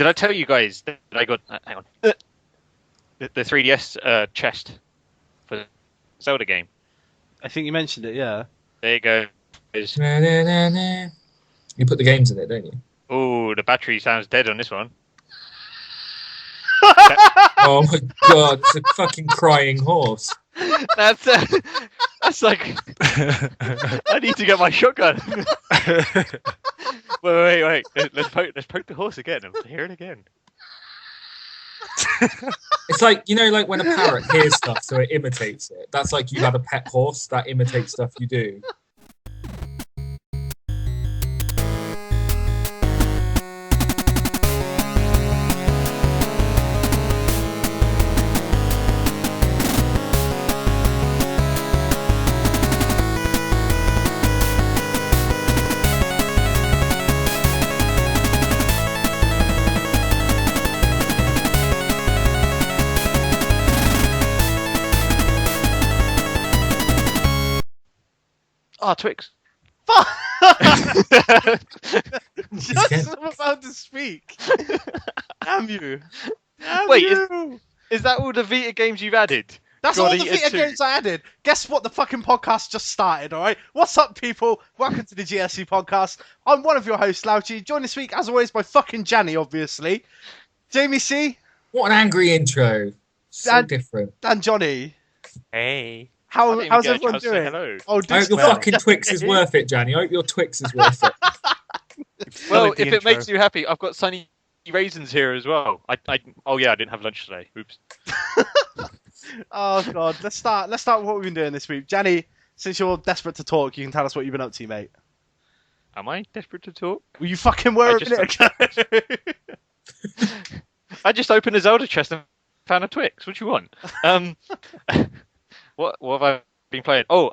Did I tell you guys that I got? Hang on. The 3DS chest for the Zelda game. I think you mentioned it. Yeah. There you go. You put the games in it, don't you? Oh, the battery sounds dead on this one. Oh my god, it's a fucking crying horse. That's like I need to get my shotgun. wait. Let's poke the horse again and hear it again. It's like, you know, like when a parrot hears stuff, so it imitates it. That's like you have a pet horse that imitates stuff you do. Oh, Twix. Just I'm about to speak. Damn you. Wait, is that all the Vita games you've added? That's all the Vita games I added. Guess what? The fucking podcast just started, alright? What's up, people? Welcome to the GSC podcast. I'm one of your hosts, Lauchi. Joined this week, as always, by fucking Gianni, obviously. Jamie C. What an angry intro. So different. And Johnny. Hey. How's everyone doing? Hello. I hope your fucking Twix is worth it, Gianni. I hope your Twix is worth it. Well, if it makes you happy, I've got sunny raisins here as well. I didn't have lunch today. Oops. Oh god, let's start what we've been doing this week. Gianni, since you're desperate to talk, you can tell us what you've been up to, mate. Am I desperate to talk? Well, you fucking were a minute ago. I just opened a Zelda chest and found a Twix. What do you want? What have I been playing? So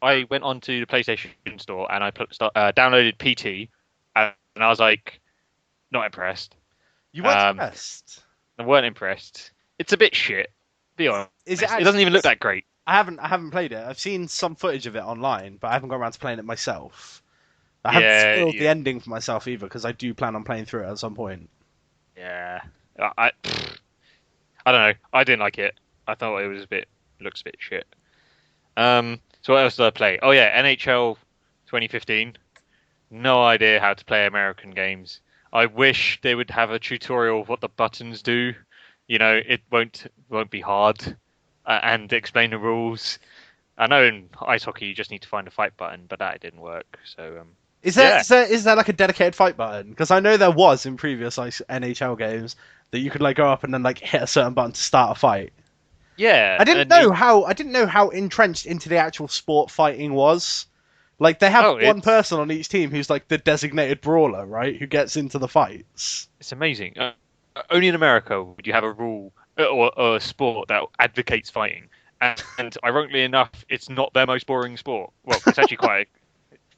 I went onto the PlayStation Store and I downloaded PT, and I was like, not impressed. You weren't impressed? I weren't impressed. It's a bit shit. Be honest. It doesn't even look that great. I haven't played it. I've seen some footage of it online, but I haven't gone around to playing it myself. I haven't spoiled the ending for myself either, because I do plan on playing through it at some point. Yeah, I don't know. I didn't like it. I thought it looks a bit shit. So what else did I play? Oh yeah, NHL 2015. No idea how to play American games. I wish they would have a tutorial of what the buttons do. You know, it won't be hard, and explain the rules. I know in ice hockey you just need to find a fight button, but that didn't work. So is there like a dedicated fight button? Because I know there was in previous NHL games that you could like go up and then like hit a certain button to start a fight. Yeah, I didn't know how entrenched into the actual sport fighting was. Like they have one person on each team who's like the designated brawler, right? Who gets into the fights. It's amazing. Only in America would you have a rule or a sport that advocates fighting, and ironically enough, it's not their most boring sport. Well, it's actually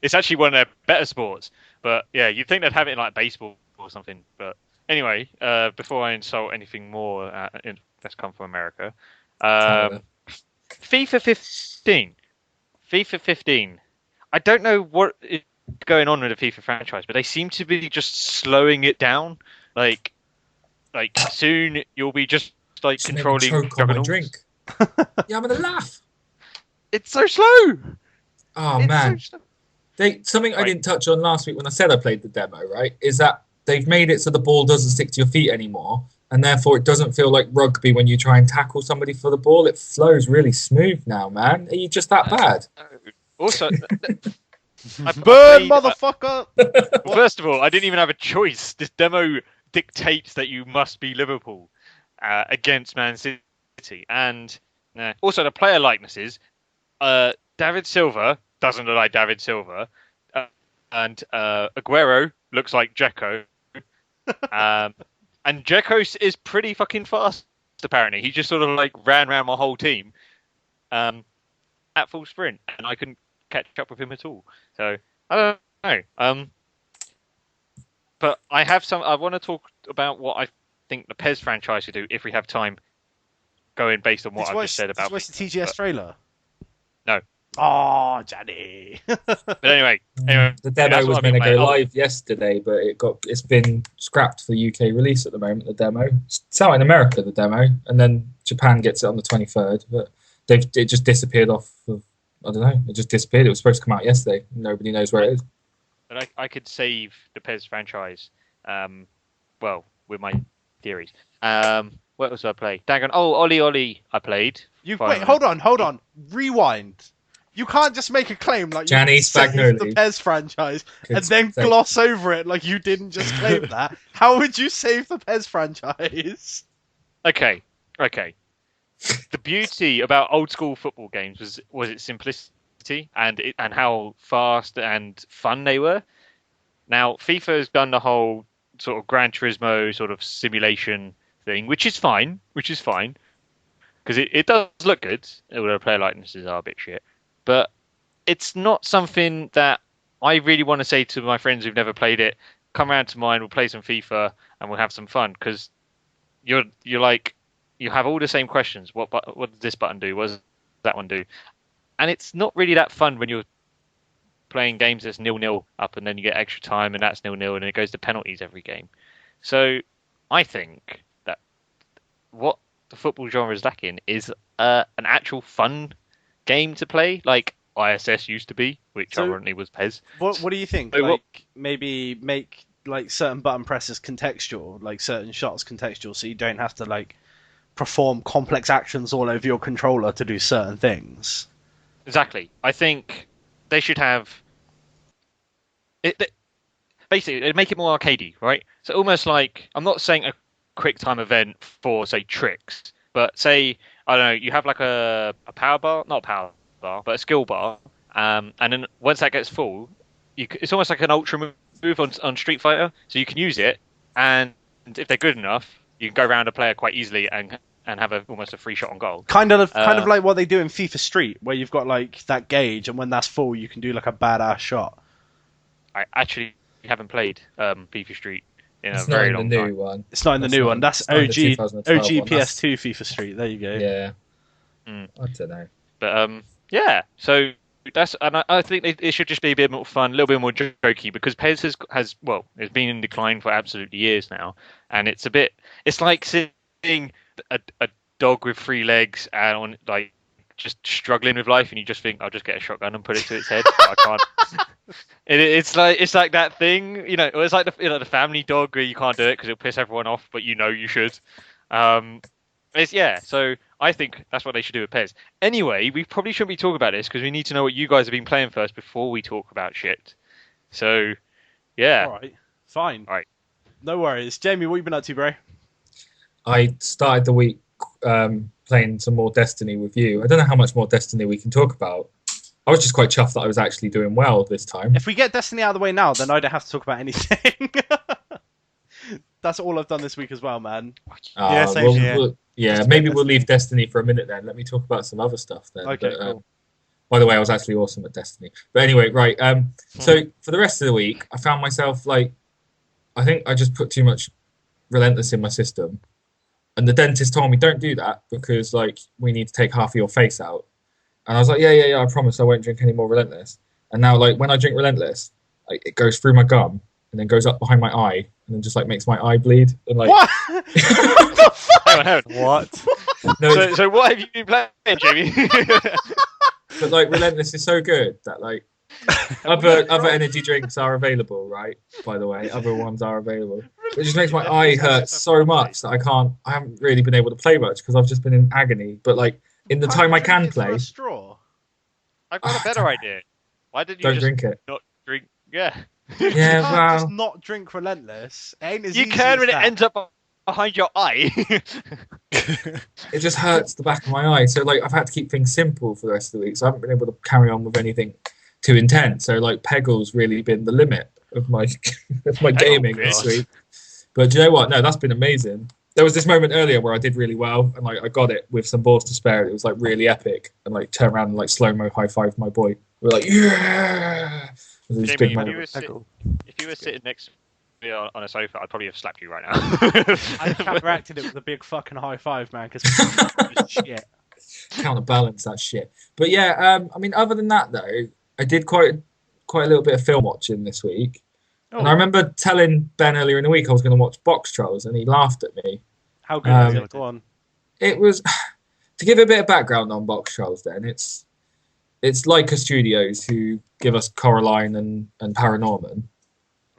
it's actually one of their better sports. But yeah, you'd think they'd have it in like baseball or something. But anyway, before I insult anything more, that's come from America. FIFA 15. FIFA 15. I don't know what is going on with the FIFA franchise, but they seem to be just slowing it down. Like soon you'll be just like Just controlling choke on my juggernauts. drink. Yeah, I'm gonna laugh. It's so slow. Oh man. Something I didn't touch on last week when I said I played the demo, right? Is that they've made it so the ball doesn't stick to your feet anymore. And therefore, it doesn't feel like rugby when you try and tackle somebody for the ball. It flows really smooth now, man. Are you just that bad? Also, burn, motherfucker! Well, first of all, I didn't even have a choice. This demo dictates that you must be Liverpool against Man City. And also, the player likenesses. David Silva doesn't look like David Silva. And Aguero looks like Dzeko. And Dzeko is pretty fucking fast, apparently. He just sort of like ran around my whole team at full sprint, and I couldn't catch up with him at all. So, I don't know. But I want to talk about what I think the PES franchise should do if we have time, going based on what I've just said about... Did you watch the TGS trailer? No. Oh, Gianni. But anyway, The demo that's what was I've been meant to go playing. live yesterday, but it's been scrapped for UK release at the moment. The demo, it's out in America, the demo, and then Japan gets it on the 23rd. But it just disappeared off of, I don't know. It just disappeared. It was supposed to come out yesterday. Nobody knows where it is. But I could save the PES franchise, well, with my theories. What else did I play? Dagon. Oh, Ollie Ollie, I played. Wait, hold on. Rewind. You can't just make a claim like you Gianni saved the Spagnoli. PES franchise Could and then say- gloss over it like you didn't just claim that. How would you save the PES franchise? Okay. The beauty about old school football games was its simplicity and how fast and fun they were. Now FIFA has done the whole sort of Gran Turismo sort of simulation thing, which is fine because it does look good. Although player likenesses are a bit shit, but it's not something that I really want to say to my friends who've never played it. Come around to mine, we'll play some FIFA and we'll have some fun because you're like you have all the same questions. What does this button do? What does that one do? And it's not really that fun when you're playing games that's 0-0 up and then you get extra time and that's 0-0 and it goes to penalties every game. So I think that what the football genre is lacking is an actual fun game to play, like ISS used to be, which ironically was PES. What do you think? Like maybe make like certain button presses contextual, like certain shots contextual, so you don't have to like perform complex actions all over your controller to do certain things. Exactly. I think they should have it. Basically, they make it more arcadey, right? So almost like I'm not saying a quick time event for say tricks, but say I don't know, you have like a power bar, not a power bar, but a skill bar, and then once that gets full, it's almost like an ultra move on Street Fighter, so you can use it, and if they're good enough, you can go around a player quite easily and have almost a free shot on goal. Kind of like what they do in FIFA Street, where you've got like that gauge, and when that's full, you can do like a badass shot. I actually haven't played FIFA Street in It's a not very in the long new time. one. It's not in the new one. That's not in OG the 2012 OG one. PS2 FIFA Street. There you go. Yeah. Mm. I don't know. But yeah. So that's and I think it should just be a bit more fun, a little bit more jokey because PES has it's been in decline for absolutely years now, and it's like seeing a dog with 3 legs and on like just struggling with life, and you just think I'll just get a shotgun and put it to its head. But I can't. It's like that thing, it's like the family dog where you can't do it because it'll piss everyone off, but you should. So I think that's what they should do with PES. Anyway, we probably shouldn't be talking about this because we need to know what you guys have been playing first before we talk about shit. So, yeah. All right. Fine. All right. No worries. Jamie, what you been up to, bro? I started the week playing some more Destiny with you. I don't know how much more Destiny we can talk about. I was just quite chuffed that I was actually doing well this time. If we get Destiny out of the way now, then I don't have to talk about anything. That's all I've done this week as well, man. Yeah, same here. Maybe we'll leave Destiny for a minute then. Let me talk about some other stuff then. Okay, cool. By the way, I was actually awesome at Destiny. But anyway, right. So for the rest of the week, I found myself I think I just put too much Relentless in my system. And the dentist told me, don't do that because we need to take half of your face out. And I was like, yeah, I promise I won't drink any more Relentless. And now when I drink Relentless, it goes through my gum and then goes up behind my eye and then just makes my eye bleed. And What? What the fuck? Hang on. What? No, So what have you been playing, Jimmy? but Relentless is so good that other energy drinks are available, right? By the way, other ones are available. It just makes my eye hurt so much that I haven't really been able to play much because I've just been in agony. But in the time I can play, A straw. I've got a better idea. Why did you don't just drink it. not drink? Yeah. Yeah, You can't well, just not drink Relentless. It ain't as You easy can as when it that. ends up behind your eye. it just hurts the back of my eye. So I've had to keep things simple for the rest of the week. So I haven't been able to carry on with anything too intense. So Peggle's really been the limit of my gaming this week. But do you know what? No, that's been amazing. There was this moment earlier where I did really well and I got it with some balls to spare. It was really epic and turn around and slow-mo high-five my boy. We were yeah. It was a big Jamie, moment. if you were sitting next to me on a sofa, I'd probably have slapped you right now. I counteracted it with a big fucking high five, man, because shit. counterbalance that shit. But yeah, I mean, other than that though, I did quite a little bit of film watching this week. And I remember telling Ben earlier in the week I was going to watch Box Trolls, and he laughed at me. How good is it? Go on. It was, to give a bit of background on Box Trolls then, it's Leica Studios who give us Coraline and Paranorman.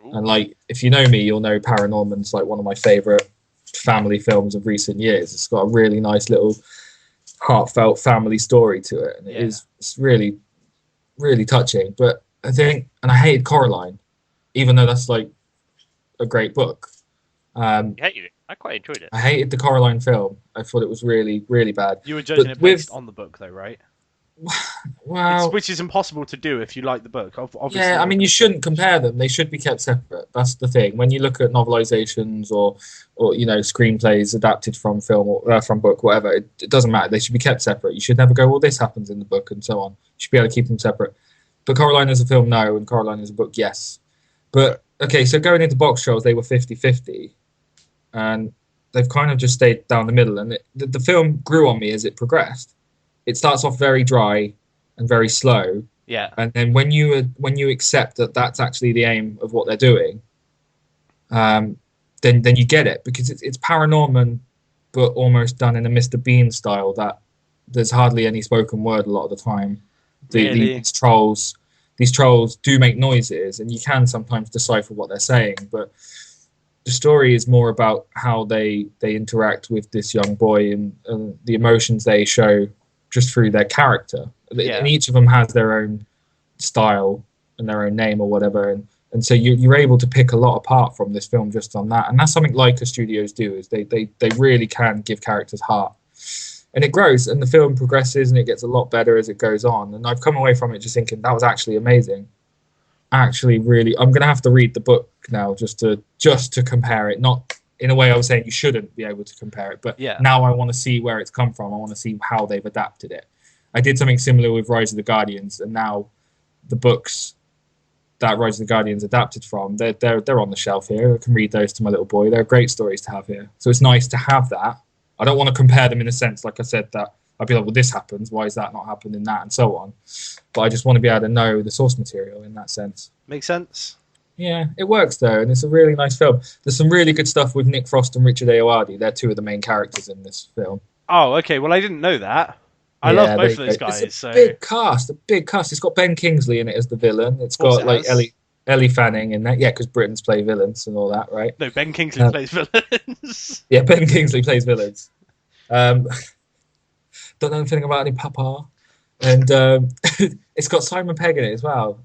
Ooh. And like, if you know me, you'll know Paranorman's like one of my favourite family films of recent years. It's got a really nice little heartfelt family story to it. And it's really, really touching. But I think, and I hated Coraline, even though that's like a great book. You hated it? I quite enjoyed it. I hated the Coraline film. I thought it was really, really bad. You were judging it based on the book, though, right? Well, which is impossible to do if you like the book. Obviously, yeah, I mean, you shouldn't compare them. They should be kept separate. That's the thing. When you look at novelizations or screenplays adapted from film or from book, whatever, it doesn't matter. They should be kept separate. You should never go, well, this happens in the book and so on. You should be able to keep them separate. But Coraline as a film, no, and Coraline as a book, yes. But okay, so going into Box Trolls, they were 50-50. And they've kind of just stayed down the middle. And the film grew on me as it progressed. It starts off very dry and very slow. Yeah. And then when you accept that that's actually the aim of what they're doing, then you get it, because it's Paranorman, but almost done in a Mr. Bean style that there's hardly any spoken word a lot of the time. These trolls do make noises, and you can sometimes decipher what they're saying, but the story is more about how they interact with this young boy and the emotions they show just through their character. Yeah. And each of them has their own style and their own name or whatever. And so you're able to pick a lot apart from this film just on that. And that's something Leica Studios do, is they really can give characters heart. And it grows, and the film progresses, and it gets a lot better as it goes on. And I've come away from it just thinking, that was actually amazing. Actually, really, I'm going to have to read the book now just to compare it. Not in a way I was saying you shouldn't be able to compare it, but now I want to see where it's come from. I want to see how they've adapted it. I did something similar with Rise of the Guardians, and now the books that Rise of the Guardians adapted from, they're on the shelf here. I can read those to my little boy. They're great stories to have here. So it's nice to have that. I don't want to compare them in a sense, like I said, that I'd be like, well, this happens. Why is that not happened in that, and so on. But I just want to be able to know the source material in that sense. Makes sense. Yeah, it works though, and it's a really nice film. There's some really good stuff with Nick Frost and Richard Ayoade. They're two of the main characters in this film. Oh, okay. Well, I didn't know that. I love both of those guys. It's a big cast. It's got Ben Kingsley in it as the villain. It's got like Ellie Fanning in that. Yeah, because Britons play villains and all that, right? No, Ben Kingsley plays villains. Yeah, Ben Kingsley plays villains. Don't know anything about any Papa. And it's got Simon Pegg in it as well.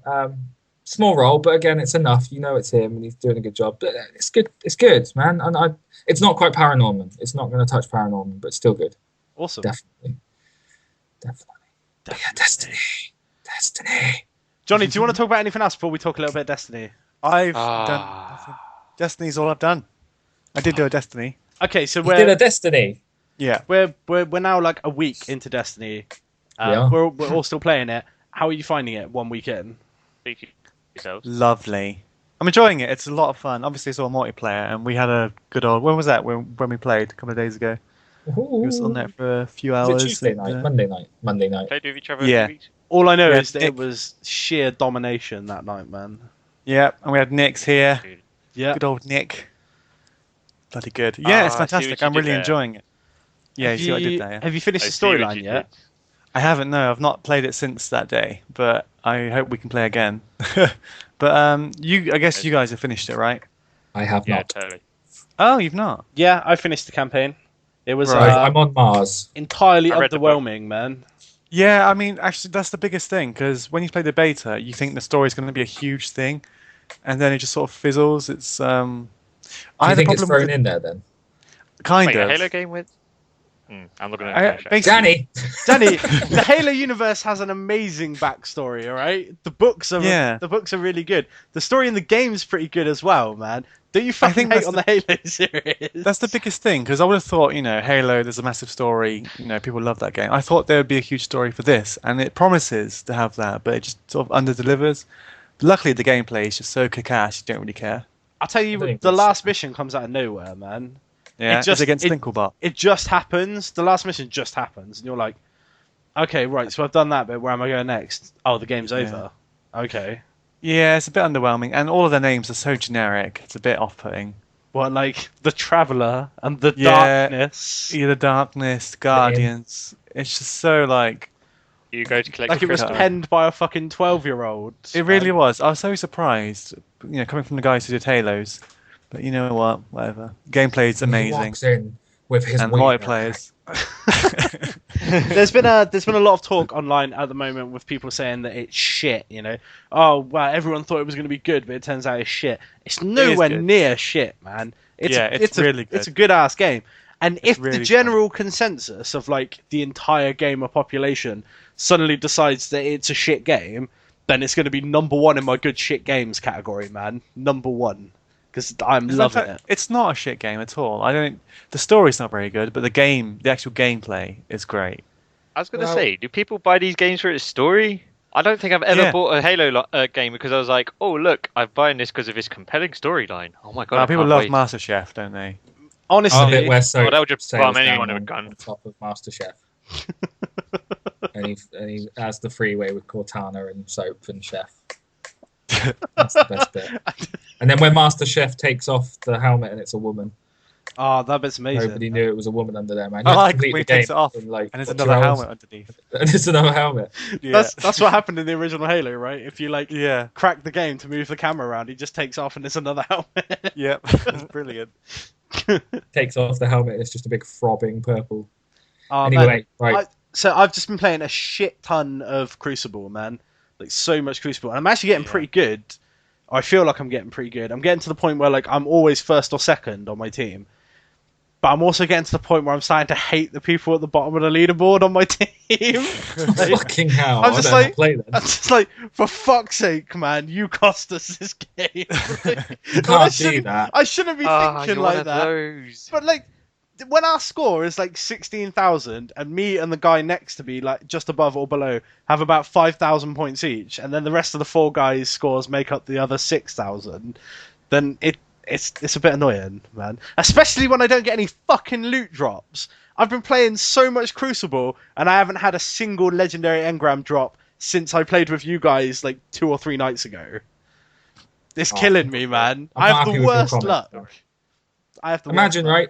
Small role, but again, it's enough. You know it's him, and he's doing a good job. But it's good. It's good, man. And it's not quite Paranorman. It's not going to touch Paranorman, but it's still good. Awesome. Definitely. But yeah, Destiny. Johnny, do you want to talk about anything else before we talk a little bit of Destiny? I've done. Destiny's all I've done. I did do a Destiny. Okay, so we did a Destiny. Yeah, we're now like a week into Destiny. We're all still playing it. How are you finding it 1 week in? Lovely. I'm enjoying it. It's a lot of fun. Obviously, it's all multiplayer, and we had a good old. When was that? When we played a couple of days ago. Ooh. We was on there for a few hours. Tuesday night, Monday night. Played with each other. Yeah. All I know is that it was sheer domination that night, man. Yeah, and we had Nick's here. Yeah. Good old Nick. Bloody good. Yeah, it's fantastic. I'm really enjoying it. Yeah, you see what I did there. Yeah? Have you finished the storyline yet? I haven't. No, I've not played it since that day, but I hope we can play again. But I guess you guys have finished it, right? I have not. Totally. Oh, you've not? Yeah, I finished the campaign. It was I'm on Mars. Entirely underwhelming, man. Yeah, I mean, actually, that's the biggest thing, because when you play the beta, you think the story's going to be a huge thing, and then it just sort of fizzles. It's Do you think it's thrown in there then? Kind of. A Halo game with. I'm looking at Gianni, the Halo universe has an amazing backstory. All right, the books are really good. The story in the game's pretty good as well, man. Do you fucking hate on the Halo series? That's the biggest thing, because I would have thought, Halo, there's a massive story. People love that game. I thought there would be a huge story for this, and it promises to have that, but it just sort of under-delivers. Luckily, the gameplay is just so kick-ass, you don't really care. I'll tell you, the last mission comes out of nowhere, man. Yeah, it's against Dinklebot. It just happens. The last mission just happens, and you're like, Okay, right. So I've done that bit. Where am I going next? Oh, the game's over. Okay. Yeah, it's a bit underwhelming, and all of their names are so generic. It's a bit off-putting. What, like the Traveller and the Yeah, Darkness? Yeah, the Darkness, Guardians. It's just so like. You go to collect Like a it was crystal. penned by a fucking 12-year-old. It really was. I was so surprised, coming from the guys who did Halos. But you know what? Whatever. Gameplay's He amazing, walks in with his and wiener. multiplayers. There's been a lot of talk online at the moment with people saying that it's shit. Oh wow, everyone thought it was going to be good, but it turns out it's shit. It's nowhere good. near shit, man. It's really good. It's a good ass game. And if really the general consensus of like the entire gamer population suddenly decides that it's a shit game, then it's going to be number one in my good shit games category, man. Number one. Because I'm loving it. It's not a shit game at all. The story's not very good, but the actual gameplay is great. I was going to say, do people buy these games for its story? I don't think I've ever bought a Halo game because I was like, oh look, I'm buying this because of its compelling storyline. Oh my god! People love MasterChef, don't they? Honestly, the bit where that would just sails bomb anyone down with a gun. on top of MasterChef. and he has the freeway with Cortana and soap and chef. That's the best bit. And then when MasterChef takes off the helmet and it's a woman. Oh, that bit's amazing. Nobody knew it was a woman under there, man. I You have to like complete when he the game takes it off, in, like, and there's 2 another hours. helmet underneath. And it's another helmet. Yeah. That's what happened in the original Halo, right? If you Yeah. crack the game to move the camera around, he just takes off and it's another helmet. Yep. It's brilliant. Takes off the helmet and it's just a big throbbing purple. Oh, Anyway, man. right. So I've just been playing a shit ton of Crucible, man. Like so much Crucible, and I'm actually getting pretty good. I feel like I'm getting pretty good. I'm getting to the point where like I'm always first or second on my team. But I'm also getting to the point where I'm starting to hate the people at the bottom of the leaderboard on my team. Fucking hell. I'm just I don't like, play then. I'm just like, for fuck's sake, man, you cost us this game. You can't do that. I shouldn't be thinking like that. Those. But like, when our score is like 16,000, and me and the guy next to me, like just above or below, have about 5,000 points each, and then the rest of the 4 guys' scores make up the other 6,000, then it's a bit annoying, man. Especially when I don't get any fucking loot drops. I've been playing so much Crucible, and I haven't had a single legendary engram drop since I played with you guys like 2 or 3 nights ago. It's killing me, man. I have the worst luck. Imagine, right?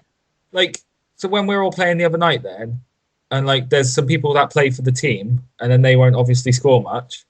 Like, so when we're all playing the other night then, and like there's some people that play for the team, and then they won't obviously score much.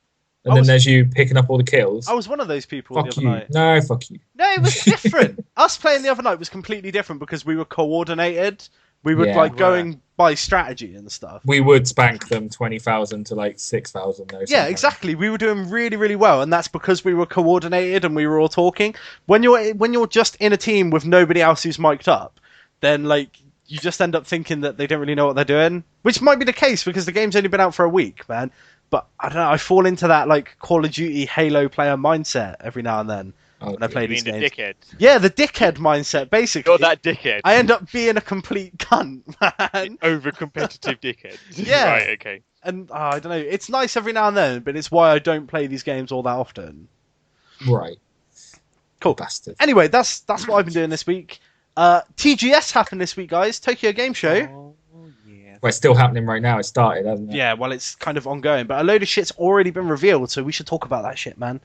And then there's you picking up all the kills. I was one of those people Fuck the other you. night. No, fuck you. No, it was different. Us playing the other night was completely different because we were coordinated. We were going by strategy and stuff. We would spank them 20,000 to like 6,000 though. Yeah, exactly. We were doing really, really well, and that's because we were coordinated and we were all talking. When you're just in a team with nobody else who's mic'd up, then like you just end up thinking that they don't really know what they're doing, which might be the case because the game's only been out for a week, man. But I don't know. I fall into that like Call of Duty Halo player mindset every now and then when I play these games. The dickhead. Yeah, the dickhead mindset. Basically, You're that dickhead. I end up being a complete cunt, man. Over-competitive dickhead. Yeah. Right. Okay. And I don't know. It's nice every now and then, but it's why I don't play these games all that often. Right. Cool. Bastard. Anyway, that's what I've been doing this week. TGS happened this week, guys. Tokyo Game Show. Oh, yeah. Well, it's still happening right now. It started, hasn't it? Yeah, well, it's kind of ongoing, but a load of shit's already been revealed, so we should talk about that shit, man.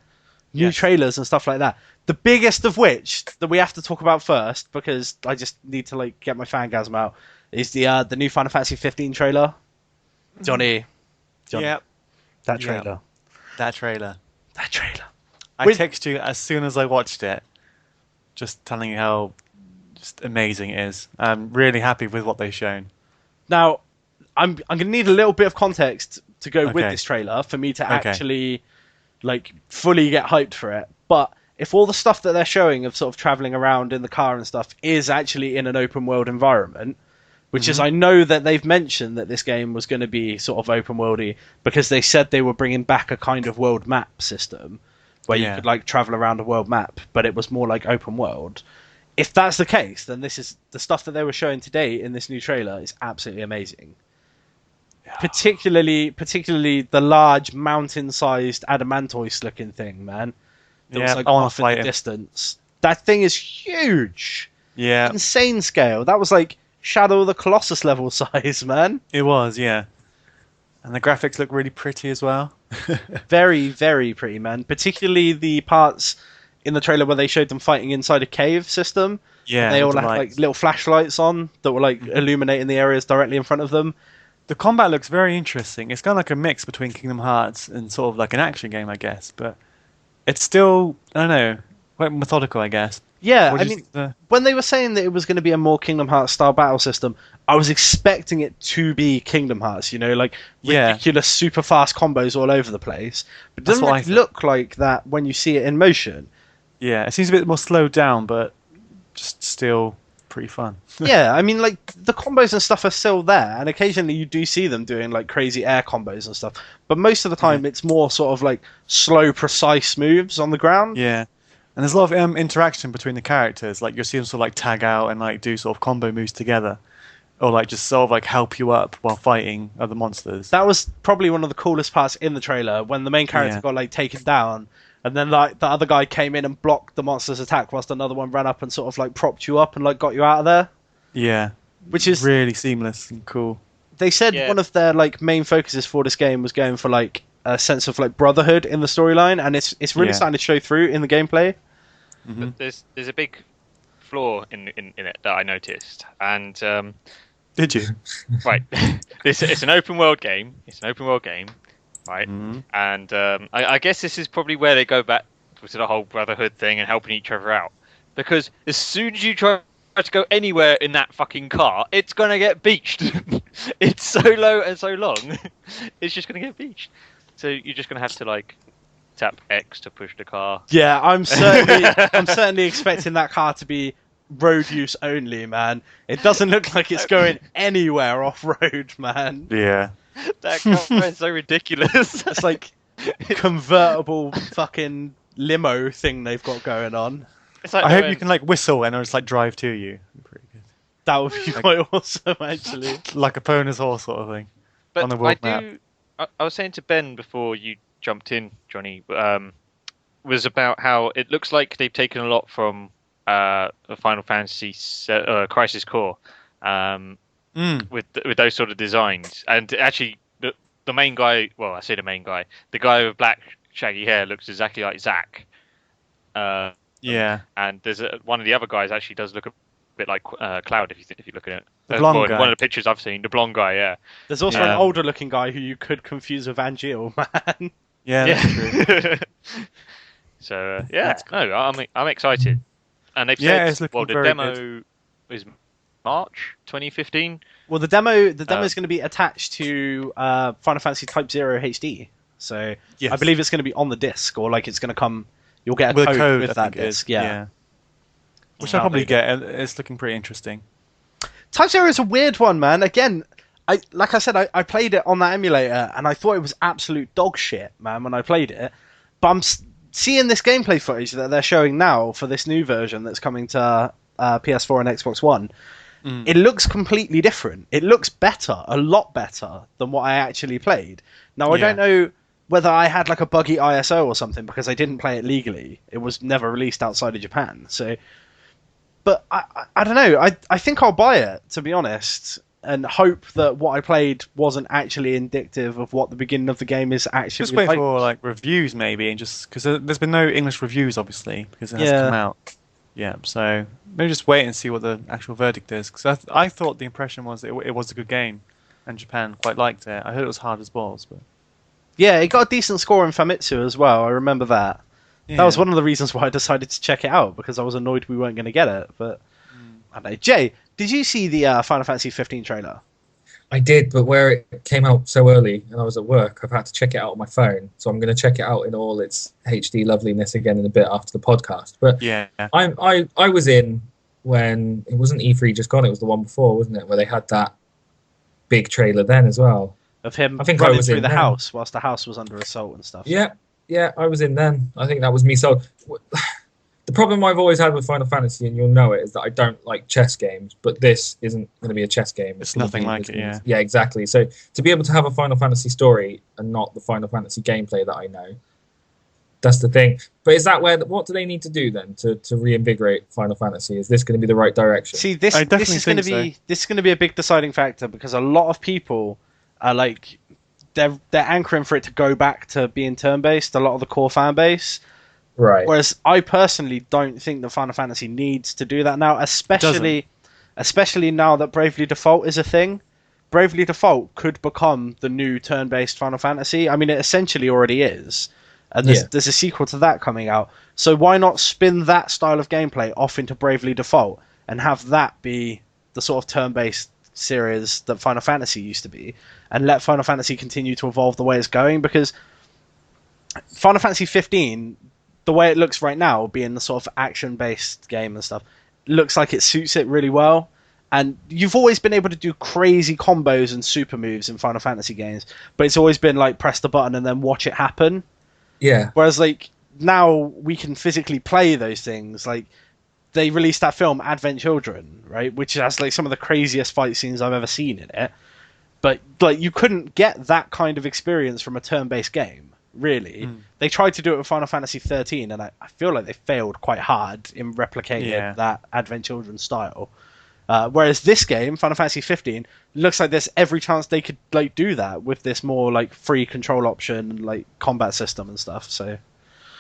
New trailers and stuff like that. The biggest of which that we have to talk about first, because I just need to like get my fangasm out, is the new Final Fantasy 15 trailer. Johnny. Yep. That trailer. That trailer. That trailer. I texted you as soon as I watched it, just telling you how just amazing it is. I'm really happy with what they've shown. Now, I'm going to need a little bit of context to go with this trailer for me to actually like fully get hyped for it. But if all the stuff that they're showing of sort of traveling around in the car and stuff is actually in an open world environment, which is, I know that they've mentioned that this game was going to be sort of open worldy because they said they were bringing back a kind of world map system where you could like travel around a world map, but it was more like open world. If that's the case, then this is the stuff that they were showing today in this new trailer is absolutely amazing. Yeah. Particularly the large mountain-sized adamantoise-looking thing, man. That was like off in the distance. That thing is huge. Yeah, insane scale. That was like Shadow of the Colossus level size, man. It was, yeah. And the graphics look really pretty as well. Very, very pretty, man. Particularly the parts in the trailer where they showed them fighting inside a cave system. Yeah, They all with the had like lights. little flashlights on that were like illuminating the areas directly in front of them. The combat looks very interesting. It's kind of like a mix between Kingdom Hearts and sort of like an action game, I guess. But it's still, I don't know, quite methodical, I guess. Yeah, What I do you mean, think when they were saying that it was going to be a more Kingdom Hearts style battle system, I was expecting it to be Kingdom Hearts, like Yeah. ridiculous super fast combos all over the place. But it That's doesn't what I really thought. look like that when you see it in motion. Yeah, it seems a bit more slowed down, but just still pretty fun. Yeah, I mean, like the combos and stuff are still there, and occasionally you do see them doing like crazy air combos and stuff. But most of the time, it's more sort of like slow, precise moves on the ground. Yeah. And there's a lot of interaction between the characters. Like you'll see them sort of like tag out and like do sort of combo moves together, or like just sort of like help you up while fighting other monsters. That was probably one of the coolest parts in the trailer when the main character Yeah. got like taken down, and then like the other guy came in and blocked the monster's attack, whilst another one ran up and sort of like propped you up and like got you out of there. Yeah, Which is, really seamless and cool. they said Yeah. one of their like main focuses for this game was going for like a sense of like brotherhood in the storyline, and it's really Yeah. starting to show through in the gameplay. Hmm. But there's a big flaw in it that I noticed, and Did you? right, it's an open world game. It's an open world game, right? Mhm. And I guess this is probably where they go back to the whole brotherhood thing and helping each other out, because as soon as you try to go anywhere in that fucking car, it's gonna get beached. It's so low and so long, it's just gonna get beached. So you're just gonna have to like tap X to push the car. Yeah, I'm certainly expecting that car to be road use only, man. It doesn't look like it's going anywhere off road, man. Yeah. That car is so ridiculous. It's like convertible fucking limo thing they've got going on. It's like I they hope you went- can like whistle and it'll just like drive to you. Pretty good. That would be quite awesome, actually. Like a pony's horse sort of thing. But on the world I map. do. I was saying to Ben before you jumped in, Johnny, was about how it looks like they've taken a lot from the Final Fantasy Crisis Core, with those sort of designs. And actually, the main guy. Well, I say the main guy. The guy with black shaggy hair looks exactly like Zack. Yeah. And there's one of the other guys actually does look a bit like Cloud if you look at it. The blonde guy. One of the pictures I've seen, the blonde guy, yeah. There's also Yeah. an older looking guy who you could confuse with Angeal, man. Yeah, that's true. So yeah, That's cool. no, I'm excited, and they've Yeah, said it's looking well the very demo is March 2015. Well, the demo is going to be attached to Final Fantasy Type 0 HD. So Yes. I believe it's going to be on the disc, or like it's going to come. You'll get a With code, I with that think it is. disc. Yeah. Which I'll probably get. It's looking pretty interesting. Type 0 is a weird one, man. Again, I I played it on that emulator, and I thought it was absolute dog shit, man, when I played it. But I'm seeing this gameplay footage that they're showing now for this new version that's coming to PS4 and Xbox One. It looks completely different. It looks better, a lot better than what I actually played. Now, I don't know whether I had like a buggy ISO or something because I didn't play it legally. It was never released outside of Japan. So, but I don't know. I think I'll buy it, to be honest, and hope that what I played wasn't actually indicative of what the beginning of the game is actually. Just wait like. for like reviews maybe, and just because there's been no English reviews obviously because it hasn't come out. Yeah, so maybe just wait and see what the actual verdict is. Because I thought the impression was it was a good game, and Japan quite liked it. I heard it was hard as balls, but Yeah, it got a decent score in Famitsu as well. I remember that. yeah. That was one of the reasons why I decided to check it out, because I was annoyed we weren't going to get it. But I don't know. Jay, did you see the Final Fantasy 15 trailer? I did, but where it came out so early and I was at work, I've had to check it out on my phone. So I'm going to check it out in all its HD loveliness again in a bit after the podcast. But Yeah. I was in when it wasn't E3 just gone. It was the one before, wasn't it? Where they had that big trailer then as well. Of him I think I running was through in the then. house whilst the house was under assault and stuff. Yeah, I was in then. I think that was me. So the problem I've always had with Final Fantasy, and you'll know it, is that I don't like chess games. But this isn't going to be a chess game. It's gonna nothing be- like it, yeah. Yeah, exactly. So to be able to have a Final Fantasy story and not the Final Fantasy gameplay that I know, that's the thing. But is that what do they need to do then to reinvigorate Final Fantasy? Is this going to be the right direction? See, this definitely is going to think be this is going to be a big deciding factor, because a lot of people are like they're anchoring for it to go back to being turn-based, a lot of the core fan base. Right. Whereas I personally don't think that Final Fantasy needs to do that now, especially now that Bravely Default is a thing. Bravely Default could become the new turn-based Final Fantasy. I mean, it essentially already is. And there's a sequel to that coming out. So why not spin that style of gameplay off into Bravely Default and have that be the sort of turn-based series that Final Fantasy used to be, and let Final Fantasy continue to evolve the way it's going? Because Final Fantasy 15, the way it looks right now, being the sort of action-based game and stuff, looks like it suits it really well. And you've always been able to do crazy combos and super moves in Final Fantasy games, but it's always been like press the button and then watch it happen. Yeah. Whereas like now we can physically play those things. Like they released that film Advent Children, right, which has like some of the craziest fight scenes I've ever seen in it. But like you couldn't get that kind of experience from a turn-based game. Really, they tried to do it with Final Fantasy 13, and I feel like they failed quite hard in replicating that Advent Children style. Whereas this game, Final Fantasy 15, looks like there's every chance they could like do that with this more like free control option and like combat system and stuff. So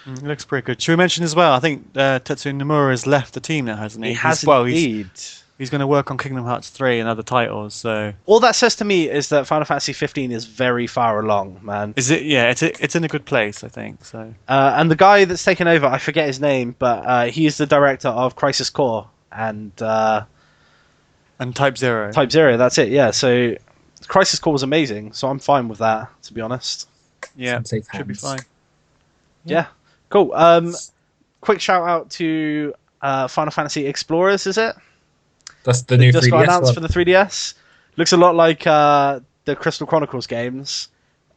it looks pretty good. Should we mention as well? I think Tetsuya Nomura has left the team now, hasn't he? He has indeed. He's going to work on Kingdom Hearts 3 and other titles. So all that says to me is that Final Fantasy 15 is very far along, man. Is it? Yeah, it's in a good place, I think. So and the guy that's taken over, I forget his name, but he's the director of Crisis Core and Type 0. Type 0, that's it. Yeah. So Crisis Core was amazing. So I'm fine with that, to be honest. Yeah, should be fine. Yeah. Cool. Quick shout out to Final Fantasy Explorers, is it? That's the new 3DS just got announced one. for the 3DS. Looks a lot like the Crystal Chronicles games,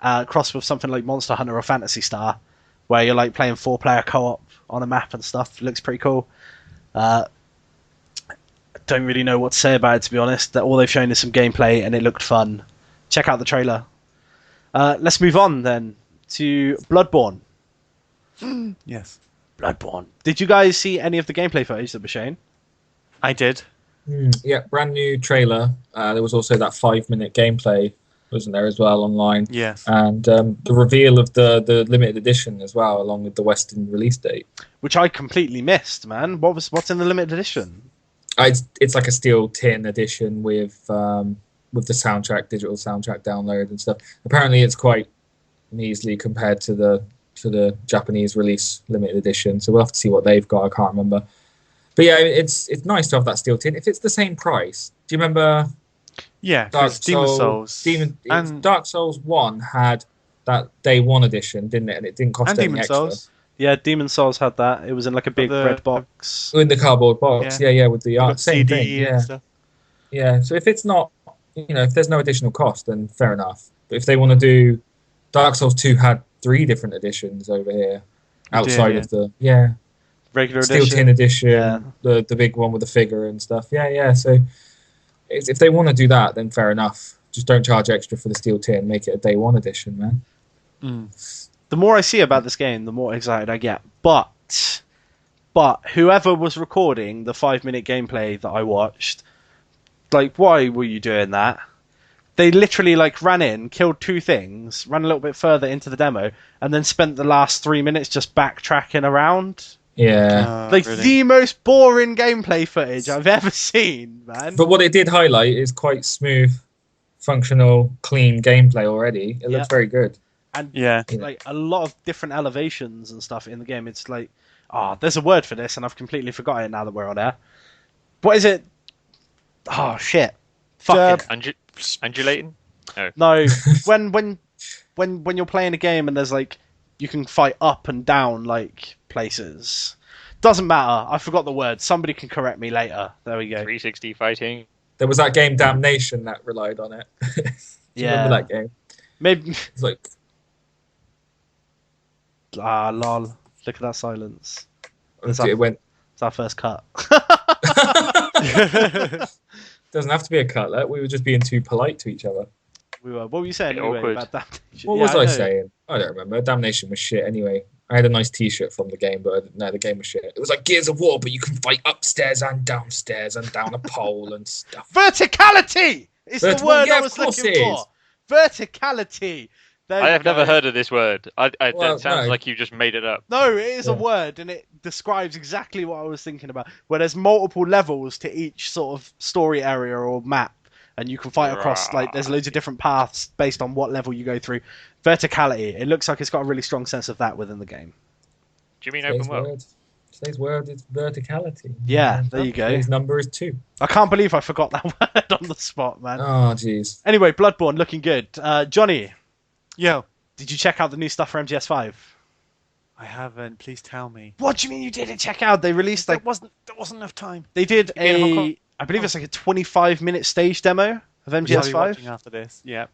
crossed with something like Monster Hunter or Phantasy Star, where you're like playing 4-player co-op on a map and stuff. Looks pretty cool. Don't really know what to say about it, to be honest. That all they've shown is some gameplay, and it looked fun. Check out the trailer. Let's move on then to Bloodborne. Yes. Bloodborne. Did you guys see any of the gameplay footage that was shown? I did. Yeah, brand new trailer. There was also that 5-minute gameplay, wasn't there, as well, online? Yes. And the reveal of the limited edition as well, along with the Western release date. Which I completely missed, man. What's in the limited edition? It's like a steel tin edition with the soundtrack, digital soundtrack download and stuff. Apparently, it's quite measly compared to the Japanese release limited edition. So we'll have to see what they've got. I can't remember. But yeah, it's nice to have that steel tin. If it's the same price, do you remember? Yeah, Demon Souls 1 had that Day 1 edition, didn't it? And it didn't cost any Demon extra. Souls. Yeah, Demon Souls had that. It was in like a big red box. In the cardboard box, yeah, with the art. Same CD thing, and stuff. Yeah, so if it's not, if there's no additional cost, then fair enough. But if they want to do, Dark Souls 2 had 3 different editions over here, outside of the regular steel edition. tin edition, the big one with the figure and stuff. Yeah. So if they want to do that, then fair enough. Just don't charge extra for the steel tin. Make it a Day 1 edition, man. The more I see about this game, the more excited I get. But whoever was recording the 5-minute gameplay that I watched, like, why were you doing that? They literally like ran in, killed 2 things, ran a little bit further into the demo, and then spent the last 3 minutes just backtracking around. Yeah. Really? The most boring gameplay footage I've ever seen, man. But what it did highlight is quite smooth, functional, clean gameplay already. It looks very good. And like a lot of different elevations and stuff in the game. It's like, there's a word for this, and I've completely forgotten it now that we're on air. What is it? Oh shit! Fuck it. Undulating? No. when you're playing a game and there's like you can fight up and down like places. Doesn't matter. I forgot the word. Somebody can correct me later. There we go. 360 fighting. There was that game Damnation that relied on it. Do you remember that game? Maybe. It's like. Lol. Look at that silence. It's our first cut. Doesn't have to be a cut. We were just being too polite to each other. We were. What were you saying anyway about Damnation? What was I saying? I don't remember. Damnation was shit anyway. I had a nice T-shirt from the game, but no, the game was shit. It was like Gears of War, but you can fight upstairs and downstairs and down a pole and stuff. Verticality is the word I was looking for. Verticality. I have never heard of this word. It sounds no. like you just made it up. No, it is a word, and it describes exactly what I was thinking about. Where there's multiple levels to each sort of story area or map, and you can fight across, like, there's loads of different paths based on what level you go through. Verticality. It looks like it's got a really strong sense of that within the game. Do you mean open world? Today's word is verticality. Yeah, there you go. Today's number is 2. I can't believe I forgot that word on the spot, man. Oh, jeez. Anyway, Bloodborne looking good. Johnny, Yo, did you check out the new stuff for MGS5? I haven't. Please tell me. What do you mean you didn't check out? They released There wasn't enough time. They did in Hong Kong? I believe it's like a 25-minute stage demo of I'll be MGS5, watching after this. Yeah.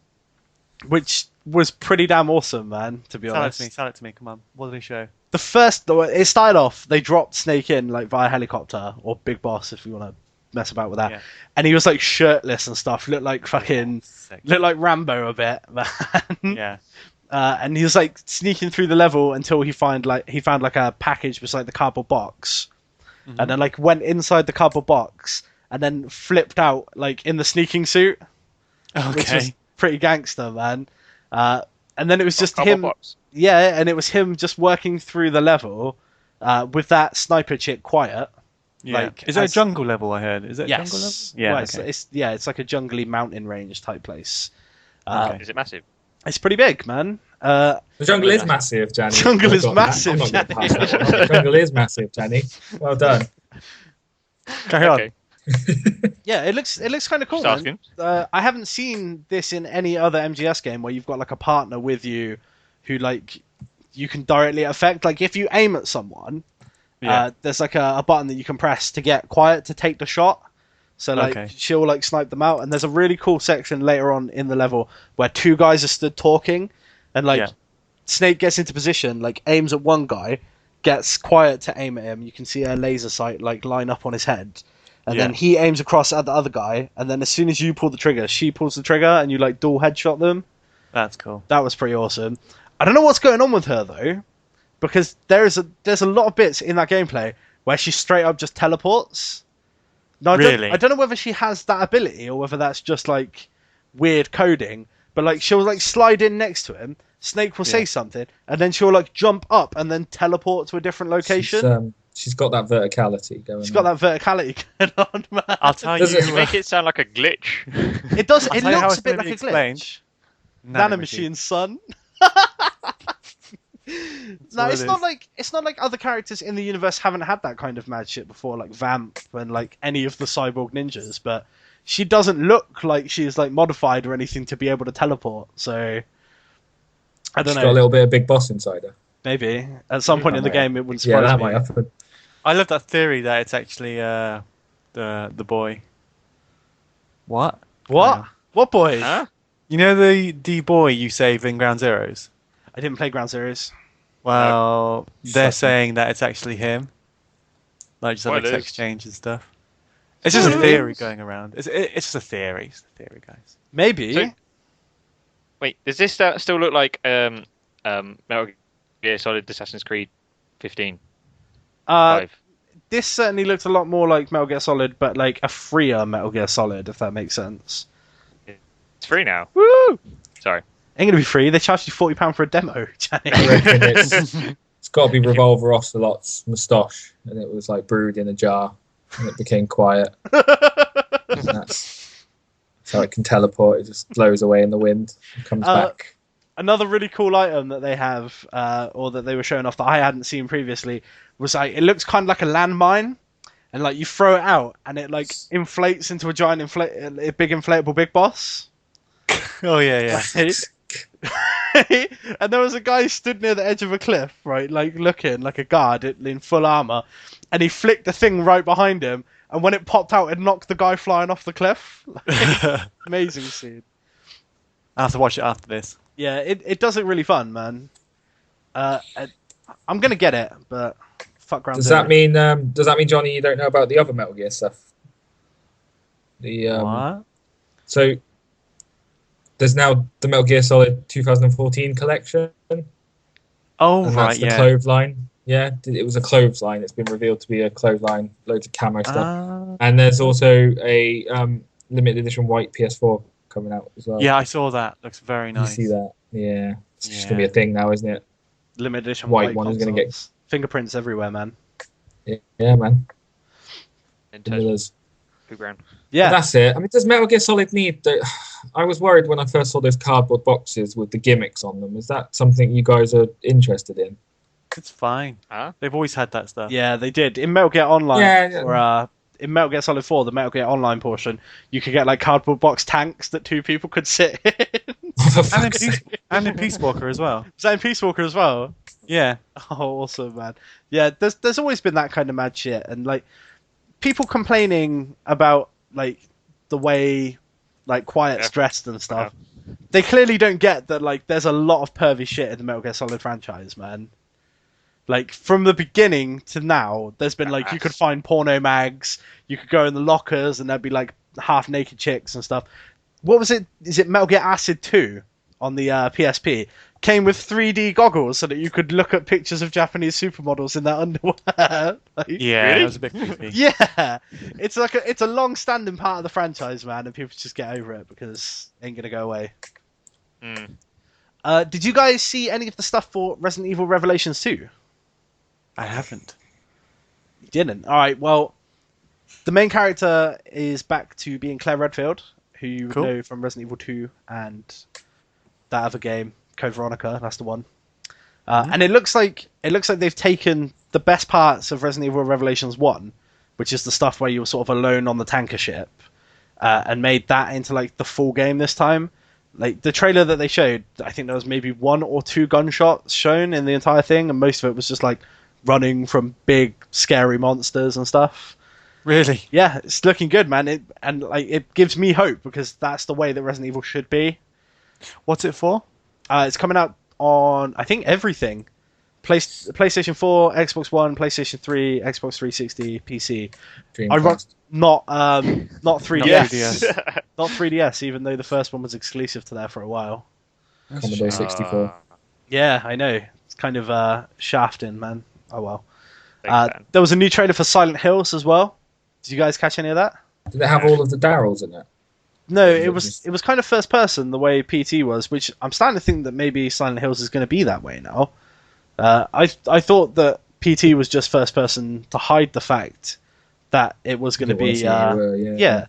which was pretty damn awesome, man. To be honest, Sell it to me. Come on. What did he show? It started off. They dropped Snake in like via helicopter, or Big Boss if you want to mess about with that. Yeah. And he was like shirtless and stuff. Looked like Sick. looked like Rambo a bit, man. Yeah. And he was like sneaking through the level until he found like a package beside the cardboard box, and then like went inside the cardboard box and then flipped out like in the sneaking suit, which was pretty gangster, man. And then it was just him. Box. Yeah, and it was him just working through the level with that sniper chick quiet. Yeah. Like, is it a jungle level? I heard. Is it a jungle level? Yes. Yeah. Well, Okay. it's like a jungly mountain range type place. Okay. Is it massive? It's pretty big, man. The jungle is massive, Gianni. Jungle is I've got that. massive, I'm not getting Gianni. past that. The jungle is massive, Gianni. Well done. Carry on. Okay. Yeah, it looks kind of cool. Just Man. asking. I haven't seen this in any other MGS game where you've got like a partner with you, who like you can directly affect. Like if you aim at someone, there's like a button that you can press to get quiet to take the shot. So like she'll like snipe them out, and there's a really cool section later on in the level where 2 guys are stood talking, and like Snake gets into position, like aims at one guy, gets quiet to aim at him. You can see a laser sight like line up on his head. And then he aims across at the other guy, and then as soon as you pull the trigger, she pulls the trigger, and you like dual headshot them. That's cool. That was pretty awesome. I don't know what's going on with her though, because there's a lot of bits in that gameplay where she straight up just teleports. Now, I don't know whether she has that ability or whether that's just like weird coding, but like she'll like slide in next to him, Snake will say something, and then she'll like jump up and then teleport to a different location. She's got that verticality going on. She's got that verticality going on, man. I'll tell you. You make it sound like a glitch. It does. It tell you how looks it's a bit gonna like be a glitch. Nanomachine, son. No, it's not like other characters in the universe haven't had that kind of mad shit before, like Vamp and like any of the cyborg ninjas. But she doesn't look like she's like modified or anything to be able to teleport. So I don't know. She's got a little bit of Big Boss inside her. Maybe at some point in the game it wouldn't surprise that me. might happen. I love that theory that it's actually the boy. What? What? Yeah. What boy? Huh? You know the boy you save in Ground Zeroes? I didn't play Ground Zeroes. Well, they're saying that it's actually him. Like just like Spoilers. exchange and stuff. It's just a theory going around. It's just a theory. It's a theory, guys. Maybe. So- Wait, does this still look like Metal Gear Solid Assassin's Creed 15? This certainly looks a lot more like Metal Gear Solid, but like a freer Metal Gear Solid, if that makes sense. It's free now. Woo! Sorry. Ain't gonna be free. They charged you £40 for a demo, Gianni. I reckon it's got to be Revolver Ocelot's moustache, and it was like brewed in a jar, and it became quiet. That's how it can teleport. It just blows away in the wind and comes back. Another really cool item that they have, or that they were showing off that I hadn't seen previously, was like it looks kind of like a landmine, and like you throw it out, and it like inflates into a giant big inflatable Big Boss. Oh yeah. And there was a guy stood near the edge of a cliff, right, like looking like a guard in full armor, and he flicked the thing right behind him, and when it popped out, it knocked the guy flying off the cliff. Amazing scene. I have to watch it after this. Yeah, it does look really fun, man. I'm gonna get it, but fuck Ground Does Zero. that mean Johnny, you don't know about the other Metal Gear stuff? What? So there's now the Metal Gear Solid 2014 collection. Oh And right, that's the yeah. clothesline. Yeah, it was a clothesline. It's been revealed to be a clothesline, loads of camo stuff. Ah. And there's also a limited edition white PS4 coming out as well. Yeah, I saw that. Looks very nice. You see that? Yeah, it's just gonna be a thing now, isn't it? Limited edition White one is gonna get fingerprints everywhere, man. Yeah, man. Two grand. Yeah, but that's it. I mean, does Metal Gear Solid need? I was worried when I first saw those cardboard boxes with the gimmicks on them. Is that something you guys are interested in? It's fine. Huh? They've always had that stuff. yeah, they did in Metal Gear Online. Yeah. Or in Metal Gear Solid 4, the Metal Gear Online portion, you could get like cardboard box tanks that 2 people could sit in. And in Peace Walker as well. Is that in Peace Walker as well? Yeah. Oh, awesome, man. Yeah, there's always been that kind of mad shit, and like people complaining about like the way like Quiet's dressed and stuff. Yeah. They clearly don't get that like there's a lot of pervy shit in the Metal Gear Solid franchise, man. Like from the beginning to now, there's been like you could find porno mags, you could go in the lockers, and there'd be like half naked chicks and stuff. What was it? Is it Metal Gear Acid 2 on the PSP? Came with 3D goggles so that you could look at pictures of Japanese supermodels in their underwear. Like, yeah, really? It was a bit creepy. Yeah, it's like it's a long-standing part of the franchise, man, and people just get over it because it ain't gonna go away. Did you guys see any of the stuff for Resident Evil Revelations 2? I haven't. You didn't? All right. Well, the main character is back to being Claire Redfield, who you would know from Resident Evil 2 and that other game, Code Veronica. That's the one. And it looks like they've taken the best parts of Resident Evil Revelations 1, which is the stuff where you were sort of alone on the tanker ship, and made that into like the full game this time. Like the trailer that they showed, I think there was maybe 1 or 2 gunshots shown in the entire thing, and most of it was just like running from big scary monsters and stuff. Really? Yeah, it's looking good, man. It gives me hope because that's the way that Resident Evil should be. What's it for? It's coming out on I think everything. PlayStation 4, Xbox One, PlayStation 3, Xbox 360, PC. Not 3DS. Not 3DS, even though the first one was exclusive to there for a while. Commodore 64. Yeah, I know. It's kind of shafting, man. Oh well. There was a new trailer for Silent Hills as well. Did you guys catch any of that? Did it have all of the Daryls in it? No, it was kind of first person the way PT was, which I'm starting to think that maybe Silent Hills is going to be that way now. I thought that PT was just first person to hide the fact that it was going to be yeah.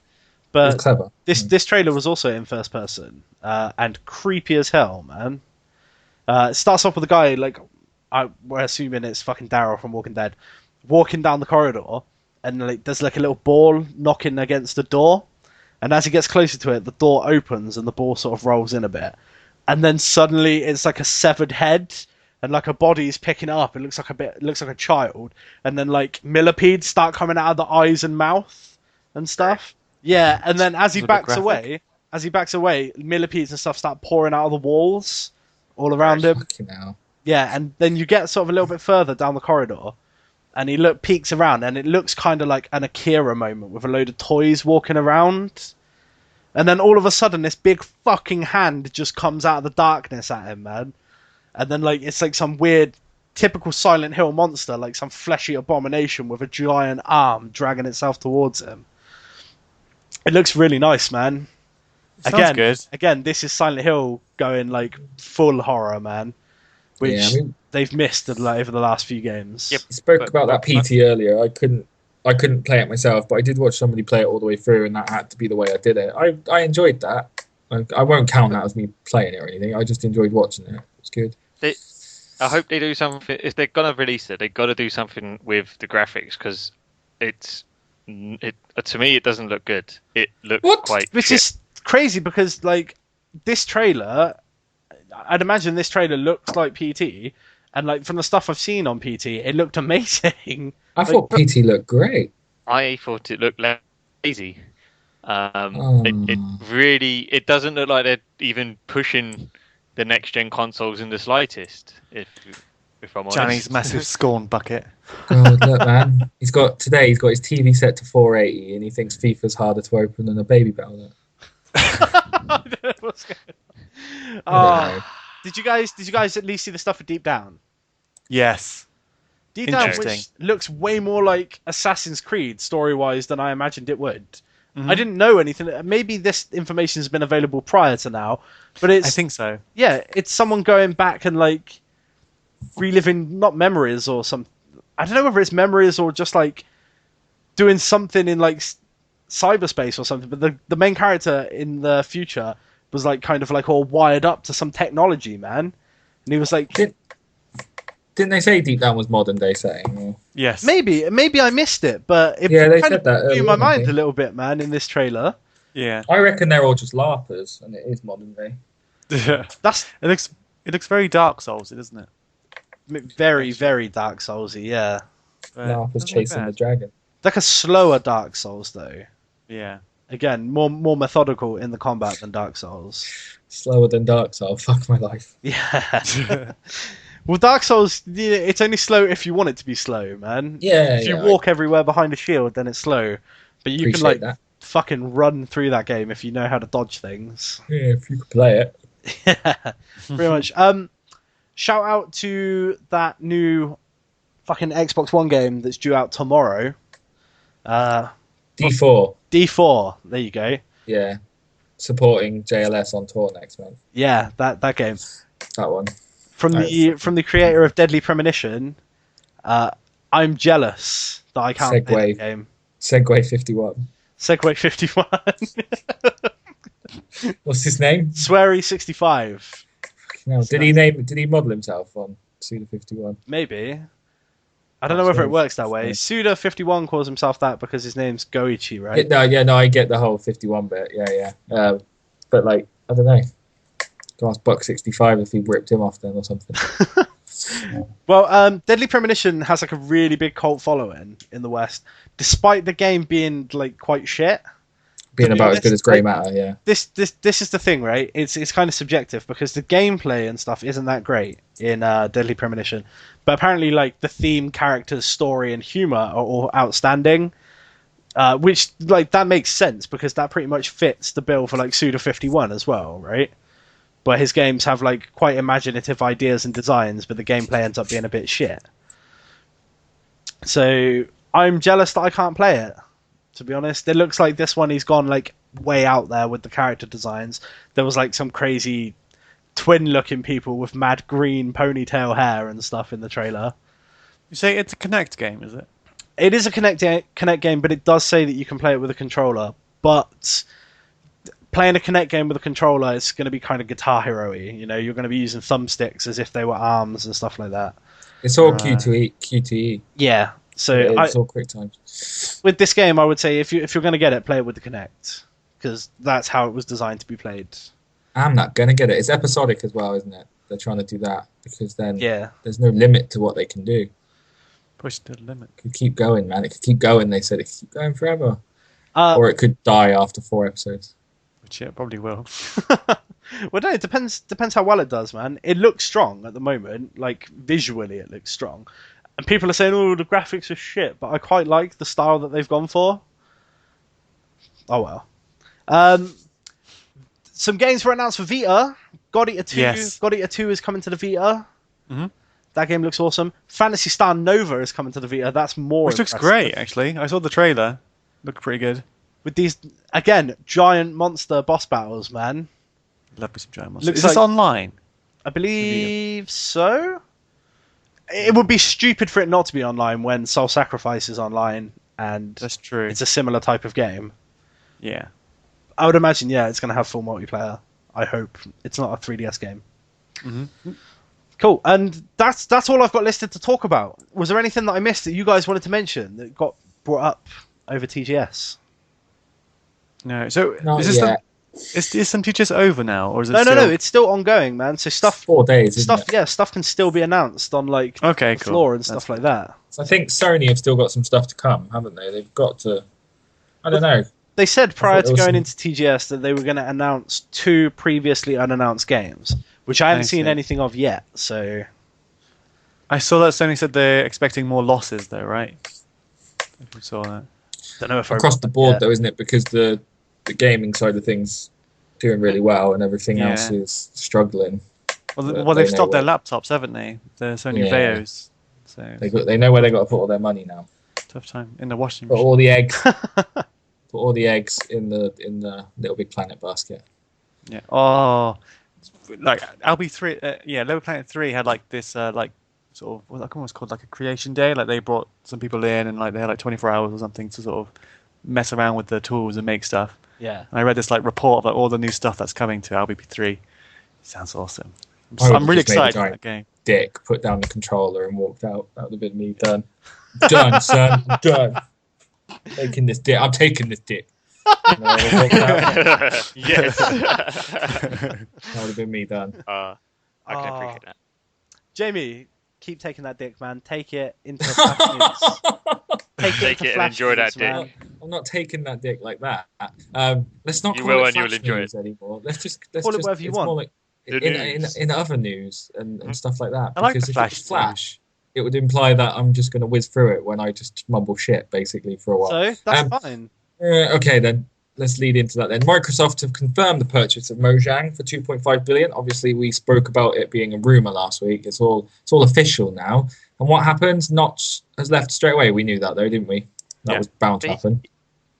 But it was clever. This trailer was also in first person and creepy as hell, man. It starts off with a guy like we're assuming it's fucking Daryl from Walking Dead, walking down the corridor, and like there's like a little ball knocking against the door, and as he gets closer to it, the door opens and the ball sort of rolls in a bit, and then suddenly it's like a severed head and like a body's picking it up. It looks like a child, and then like millipedes start coming out of the eyes and mouth and stuff. Yeah, and then as he backs away, millipedes and stuff start pouring out of the walls all around him. Yeah, and then you get sort of a little bit further down the corridor, and he peeks around, and it looks kind of like an Akira moment with a load of toys walking around. And then all of a sudden, this big fucking hand just comes out of the darkness at him, man. And then like it's like some weird, typical Silent Hill monster, like some fleshy abomination with a giant arm dragging itself towards him. It looks really nice, man. Sounds good. Again, this is Silent Hill going like full horror, man. Which they've missed over the last few games. Yep. You spoke about that PT earlier. I couldn't play it myself, but I did watch somebody play it all the way through, and that had to be the way I did it. I enjoyed that. I won't count that as me playing it or anything. I just enjoyed watching it. It's good. I hope they do something. If they're gonna release it, they've got to do something with the graphics because to me it doesn't look good. It looks which is crazy because like this trailer. I'd imagine this trailer looks like PT, and like from the stuff I've seen on PT, it looked amazing. I thought PT looked great. I thought it looked lazy. It doesn't look like they're even pushing the next gen consoles in the slightest. If I'm honest, Gianni's massive scorn bucket. God, look, man, he's got his TV set to 480, and he thinks FIFA's harder to open than a Baby Bell. Did you guys at least see the stuff for Deep Down? Yes. Deep Down, which looks way more like Assassin's Creed story-wise than I imagined it would. I didn't know anything. Maybe this information has been available prior to now, but I think so. Yeah, it's someone going back and like reliving not memories or some. I don't know whether it's memories or just like doing something in like cyberspace or something. But the main character in the future was like kind of like all wired up to some technology, man, and he was like. Didn't they say Deep Down was modern day setting? Or... Yes. Maybe I missed it, but it they kind said of that blew my mind a little bit, man, in this trailer. Yeah. I reckon they're all just larpers, and it is modern day. Yeah. It looks very Dark Souls, doesn't it? Very, very Dark Soulsy, yeah. Larpers chasing the dragon. Like a slower Dark Souls, though. Yeah. Again, more methodical in the combat than Dark Souls. Slower than Dark Souls. Fuck my life. Yeah. Well, Dark Souls, it's only slow if you want it to be slow, man. Yeah. If you walk everywhere behind a shield, then it's slow. But you can like fucking run through that game if you know how to dodge things. Yeah, if you could play it. Yeah, pretty much. Shout out to that new fucking Xbox One game that's due out tomorrow. D4. D4. There you go. Yeah, supporting JLS on tour next month. Yeah, that game. That one. From the creator of Deadly Premonition, I'm jealous that I can't play the game. Segway 51. Segway 51. What's his name? Sweary65. No, did he model himself on Suda 51? Maybe. I don't know whether it works that way. Suda 51 calls himself that because his name's Goichi, right? No, I get the whole 51 bit. Yeah. But like, I don't know. Go ask Buck 65 if he ripped him off then or something. Well, Deadly Premonition has like a really big cult following in the West, despite the game being like quite shit. Being about as good as Grey Matter, yeah. This is the thing, right? It's kind of subjective because the gameplay and stuff isn't that great in Deadly Premonition, but apparently like the theme, characters, story, and humor are all outstanding. Which like that makes sense because that pretty much fits the bill for like Suda 51 as well, right? But his games have like quite imaginative ideas and designs, but the gameplay ends up being a bit shit. So I'm jealous that I can't play it. To be honest, it looks like this one he's gone like way out there with the character designs. There was like some crazy twin-looking people with mad green ponytail hair and stuff in the trailer. You say it's a Kinect game, is it? It is a Kinect game, but it does say that you can play it with a controller. But playing a Kinect game with a controller is going to be kind of Guitar Hero-y. You know, you're going to be using thumbsticks as if they were arms and stuff like that. It's all QTE. Yeah. So it's all quick time. With this game, I would say if you're going to get it, play it with the Kinect because that's how it was designed to be played. I'm not going to get it. It's episodic as well, isn't it? They're trying to do that because then there's no limit to what they can do. Push the limit. It could keep going, man. It could keep going. They said it could keep going forever. Or it could die after 4 episodes. Which it probably will. Well, no, it depends how well it does, man. It looks strong at the moment. Like, visually, it looks strong. And people are saying, oh, the graphics are shit, but I quite like the style that they've gone for. Oh, well. Some games were announced for Vita. God Eater 2. Yes. God Eater 2 is coming to the Vita. Mm-hmm. That game looks awesome. Phantasy Star Nova is coming to the Vita. That's more Which looks great, actually. I saw the trailer. Looked pretty good. With these, again, giant monster boss battles, man. Love me some giant monsters. Is this online? I believe so. It would be stupid for it not to be online when Soul Sacrifice is online, and that's true. It's a similar type of game. Yeah. I would imagine, it's going to have full multiplayer. I hope. It's not a 3DS game. Mm-hmm. Cool, and that's all I've got listed to talk about. Was there anything that I missed that you guys wanted to mention that got brought up over TGS? No, so is some TGS over now, or is it? No, it's still ongoing, man. So stuff 4 days. Stuff can still be announced on like the floor and stuff like that. So I think Sony have still got some stuff to come, haven't they? They've got to. I don't know. They said prior to going into TGS that they were going to announce 2 previously unannounced games, which I haven't seen anything of yet. So I saw that Sony said they're expecting more losses, though, right? If we saw that. Don't know if across the board, though, isn't it? Because the gaming side of things doing really well, and everything else is struggling. Well, they've stopped their laptops, haven't they? The Sony Veos. So they know where they got to put all their money now. Tough time in the washing Put machine. all the eggs. Put all the eggs in the Little Big Planet basket. Yeah. Oh, like LB3, Little Planet 3 had like this like sort of what was called like a creation day. Like they brought some people in and like they had like 24 hours or something to sort of mess around with the tools and make stuff. Yeah. And I read this like report of like all the new stuff that's coming to LBP3. Sounds awesome. I I'm really just made a excited for giant that game. Dick, put down the controller and walked out. That would have been me done. Done, son. Done. Taking this dick. I'm taking this dick. And I would've walked out. Yes. That would have been me done. I can appreciate that. Jamie, keep taking that dick, man. Take it into Flash News. Take it and enjoy that dick. I'm not taking that dick like that. Let's not You call will it and you'll Flash enjoy News anymore. Let's just Call it whatever you it's want. more like The news. in other news and stuff like that. I like Because the if Flash it's Flash, it would imply that I'm just going to whiz through it when I just mumble shit basically for a while. So that's fine. Okay, then let's lead into that. Then Microsoft have confirmed the purchase of Mojang for 2.5 billion. Obviously, we spoke about it being a rumor last week. It's all official now. And what happened? Notch has left straight away. We knew that though, didn't we? That was bound to happen.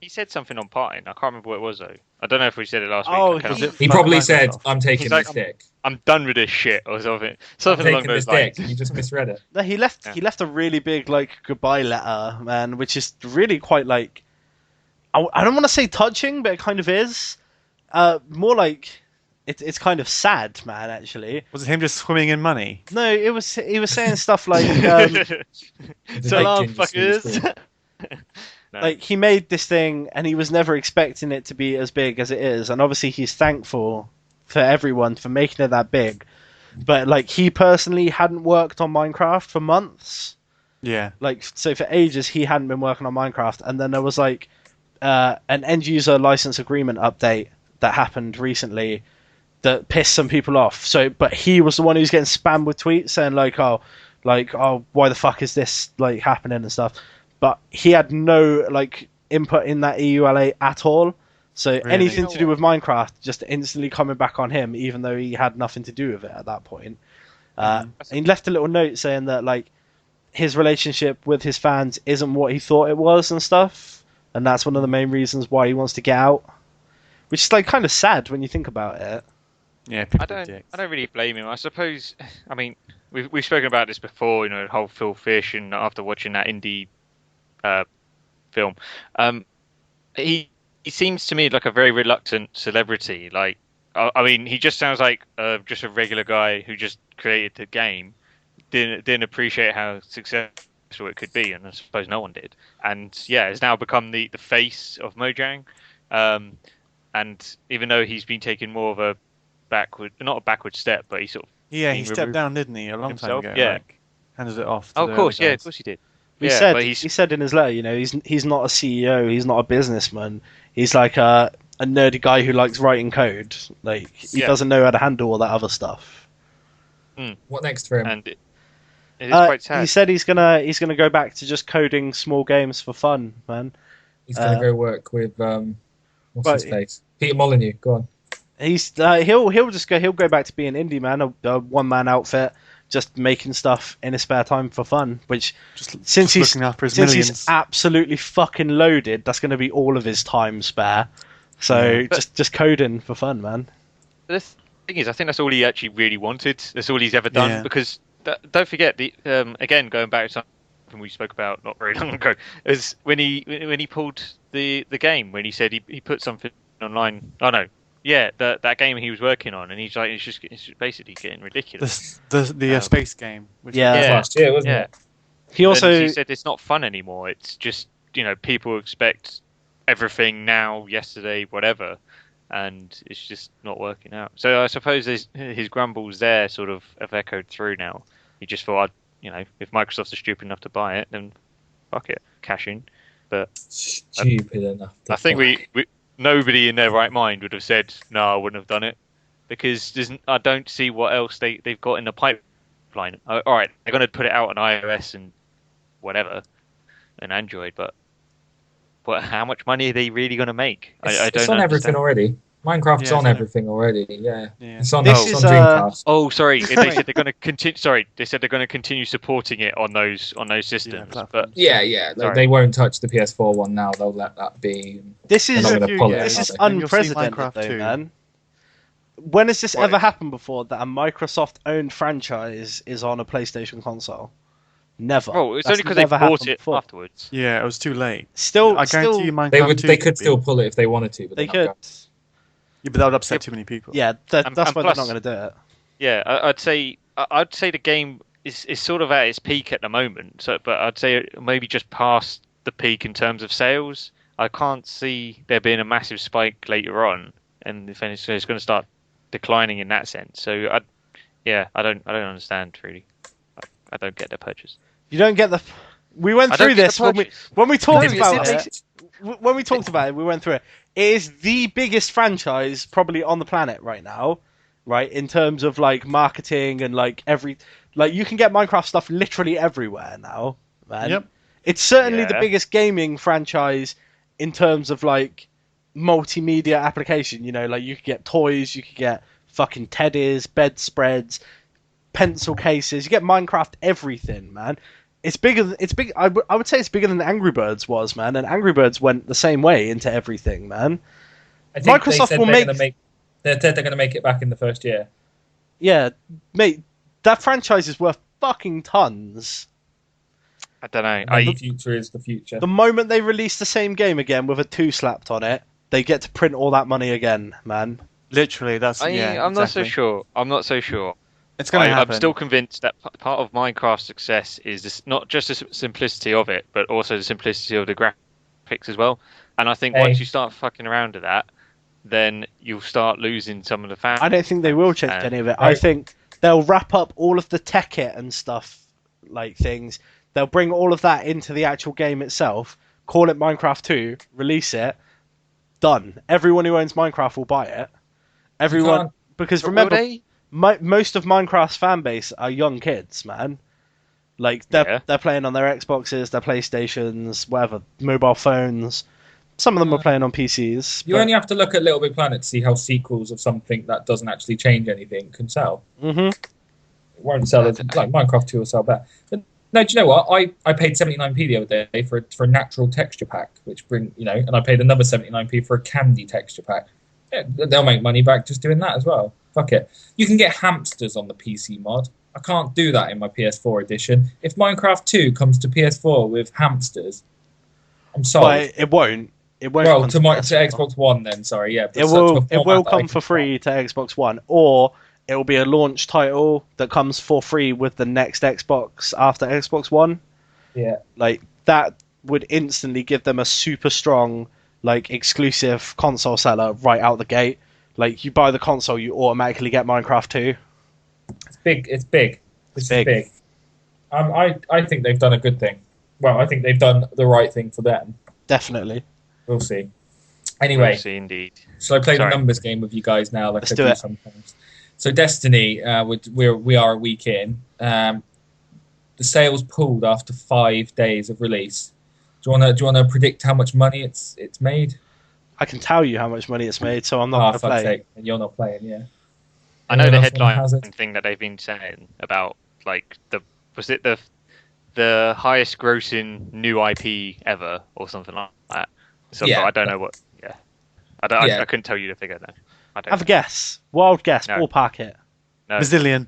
He said something on Parting. I can't remember what it was though. I don't know if we said it last Oh, week. He probably said, Microsoft. "I'm taking He's like, this dick." I'm done with this shit or something. I'm Something along taking this those lines. dick. You just misread it. No, he left a really big like goodbye letter, man, which is really quite like I don't want to say touching, but it kind of is. More like it's kind of sad, man. Actually, Was it him just swimming in money? no, he was saying stuff like So long, fuckers. No. like he made this thing and he was never expecting it to be as big as it is, and obviously he's thankful for everyone for making it that big. But like he personally hadn't worked on Minecraft for months. Yeah. Like so for ages he hadn't been working on Minecraft, and then there was like an end user license agreement update that happened recently that pissed some people off. So but he was the one who was getting spammed with tweets saying like oh why the fuck is this like happening and stuff. But he had no like input in that EULA at all. So Really? anything to do with Minecraft just instantly coming back on him, even though he had nothing to do with it at that point. And he left a little note saying that like his relationship with his fans isn't what he thought it was and stuff, and that's one of the main reasons why he wants to get out. Which is like kind of sad when you think about it. Yeah. I don't really blame him. I suppose. I mean, we've spoken about this before. You know, the whole Phil Fish, and after watching that indie film, he seems to me like a very reluctant celebrity. Like, I mean, he just sounds like just a regular guy who just created the game, didn't appreciate how successful it could be, and I suppose no one did. And yeah, has now become the face of Mojang. And even though he's been taking more of a not a backward step, but he sort of he stepped down, didn't he, a long time ago? Yeah, like, handed it off. of course he did. He said in his letter, you know, he's not a CEO, he's not a businessman. He's like a nerdy guy who likes writing code. Like he doesn't know how to handle all that other stuff. What next for him? And it is quite sad. He said he's gonna go back to just coding small games for fun, man. He's going to go work with what's his face? Peter Molyneux. Go on. He'll go back to being indie man, a one man outfit, just making stuff in his spare time for fun. Which since he's absolutely fucking loaded, that's going to be all of his time spare. So just coding for fun, man. The thing is, I think that's all he actually really wanted. That's all he's ever done. Yeah. Because don't forget, again going back to something we spoke about not very long ago, is when he pulled the game, when he said he put something online. Oh no. Yeah, that game he was working on, and he's like, it's basically getting ridiculous. The space game. Which last year, wasn't it? He said it's not fun anymore. It's just, you know, people expect everything now, yesterday, whatever, and it's just not working out. So I suppose his grumbles there sort of have echoed through now. He just thought, you know, if Microsoft's are stupid enough to buy it, then fuck it, cash in. But stupid enough. I think we nobody in their right mind would have said, no, I wouldn't have done it, because I don't see what else they've got in the pipeline. All right, they're going to put it out on iOS and whatever, and Android, but how much money are they really going to make? It's on everything already. Minecraft's Yeah, on so- everything already. Yeah, Yeah. it's on, This it's is, on Dreamcast. Oh, sorry. They said they're going to continue. Sorry, they said they're going to continue supporting it on those systems. But platforms. Yeah. Sorry. They won't touch the PS4 one now. They'll let that be. This They're is not going to pull it. this are is they? And you'll see unprecedented, Minecraft though, 2. man. When has this What? ever happened before that a Microsoft-owned franchise is on a PlayStation console? Never. well, it's That's only because they never bought happened it before. afterwards. Yeah, it was too late. Still, I guarantee still, you Minecraft 2 They could be. still pull it if they wanted to. But they they're not could. going. Yeah, but that would upset too many people. Yeah, And that's why plus- they're not going to do it. Yeah, I'd say the game is sort of at its peak at the moment. So, but I'd say maybe just past the peak in terms of sales. I can't see there being a massive spike later on, and if anything, it's going to start declining in that sense. So, I don't understand really. I don't get the purchase. You don't get the. We went I don't through get this the when we purchase. when we talked No, about it's- it. When we talked about it, we went through it. It is the biggest franchise probably on the planet right now, right? In terms of like marketing and like you can get Minecraft stuff literally everywhere now, man. Yep. It's certainly the Yeah. biggest gaming franchise in terms of like multimedia application. You know, like you could get toys, you could get fucking teddies, bedspreads, pencil cases. You get Minecraft everything, man. It's bigger. It's big. I would say it's bigger than Angry Birds was, man. And Angry Birds went the same way into everything, man. I think Microsoft they said will they're make- gonna make. They said they're going to make it back in the first year. Yeah, mate. That franchise is worth fucking tons. I don't know. And the future is the future. The moment they release the same game again with a 2 slapped on it, they get to print all that money again, man. Literally, that's I'm exactly. not so sure. I'm not so sure. It's going to happen. I'm still convinced that part of Minecraft's success is not just the simplicity of it, but also the simplicity of the graphics as well. And I think once you start fucking around with that, then you'll start losing some of the fans. I don't think they will change any of it. I Right. think they'll wrap up all of the tech kit and stuff, like things. They'll bring all of that into the actual game itself, call it Minecraft 2, release it, done. Everyone who owns Minecraft will buy it. Everyone, can't- because But will remember, they? most of Minecraft's fan base are young kids, man. Like they're playing on their Xboxes, their PlayStations, whatever, mobile phones. Some of them are playing on PCs. You only have to look at Little Big Planet to see how sequels of something that doesn't actually change anything can sell. Mm-hmm. It won't sell as like Minecraft 2 will sell better. But no, do you know what? I paid 79p the other day for a natural texture pack, which and I paid another 79p for a candy texture pack. Yeah, they'll make money back just doing that as well. Fuck it. You can get hamsters on the PC mod. I can't do that in my PS4 edition. If Minecraft 2 comes to PS4 with hamsters, I'm sorry. But it won't. It won't. Well, come to PS4. Xbox One then, sorry, yeah. but It such a will. It format will that I come can for free to Xbox One, or it will be a launch title that comes for free with the next Xbox after Xbox One. Yeah. Like that would instantly give them a super strong, like exclusive console seller right out the gate. Like you buy the console, you automatically get Minecraft 2. It's big. It's big. This big. is big. I think they've done a good thing. Well, I think they've done the right thing for them. Definitely. We'll see. Anyway, We'll see indeed. shall I play Sorry. the numbers game with you guys now? Like Let's I do do it. sometimes. So Destiny, we are a week in. The sales pulled after 5 days of release. Do you want to predict how much money it's made? I can tell you how much money it's made, so I'm not Oh, going to fuck's play. sake! And you're not playing, yeah. I know the Anyone else headline has it? thing that they've been saying about like the highest grossing new IP ever or something like that. So Yeah. I don't know what. Yeah, I Yeah. couldn't tell you the figure though. I don't. Have a guess. Wild guess. No. Ballpark it. know. Bazillion.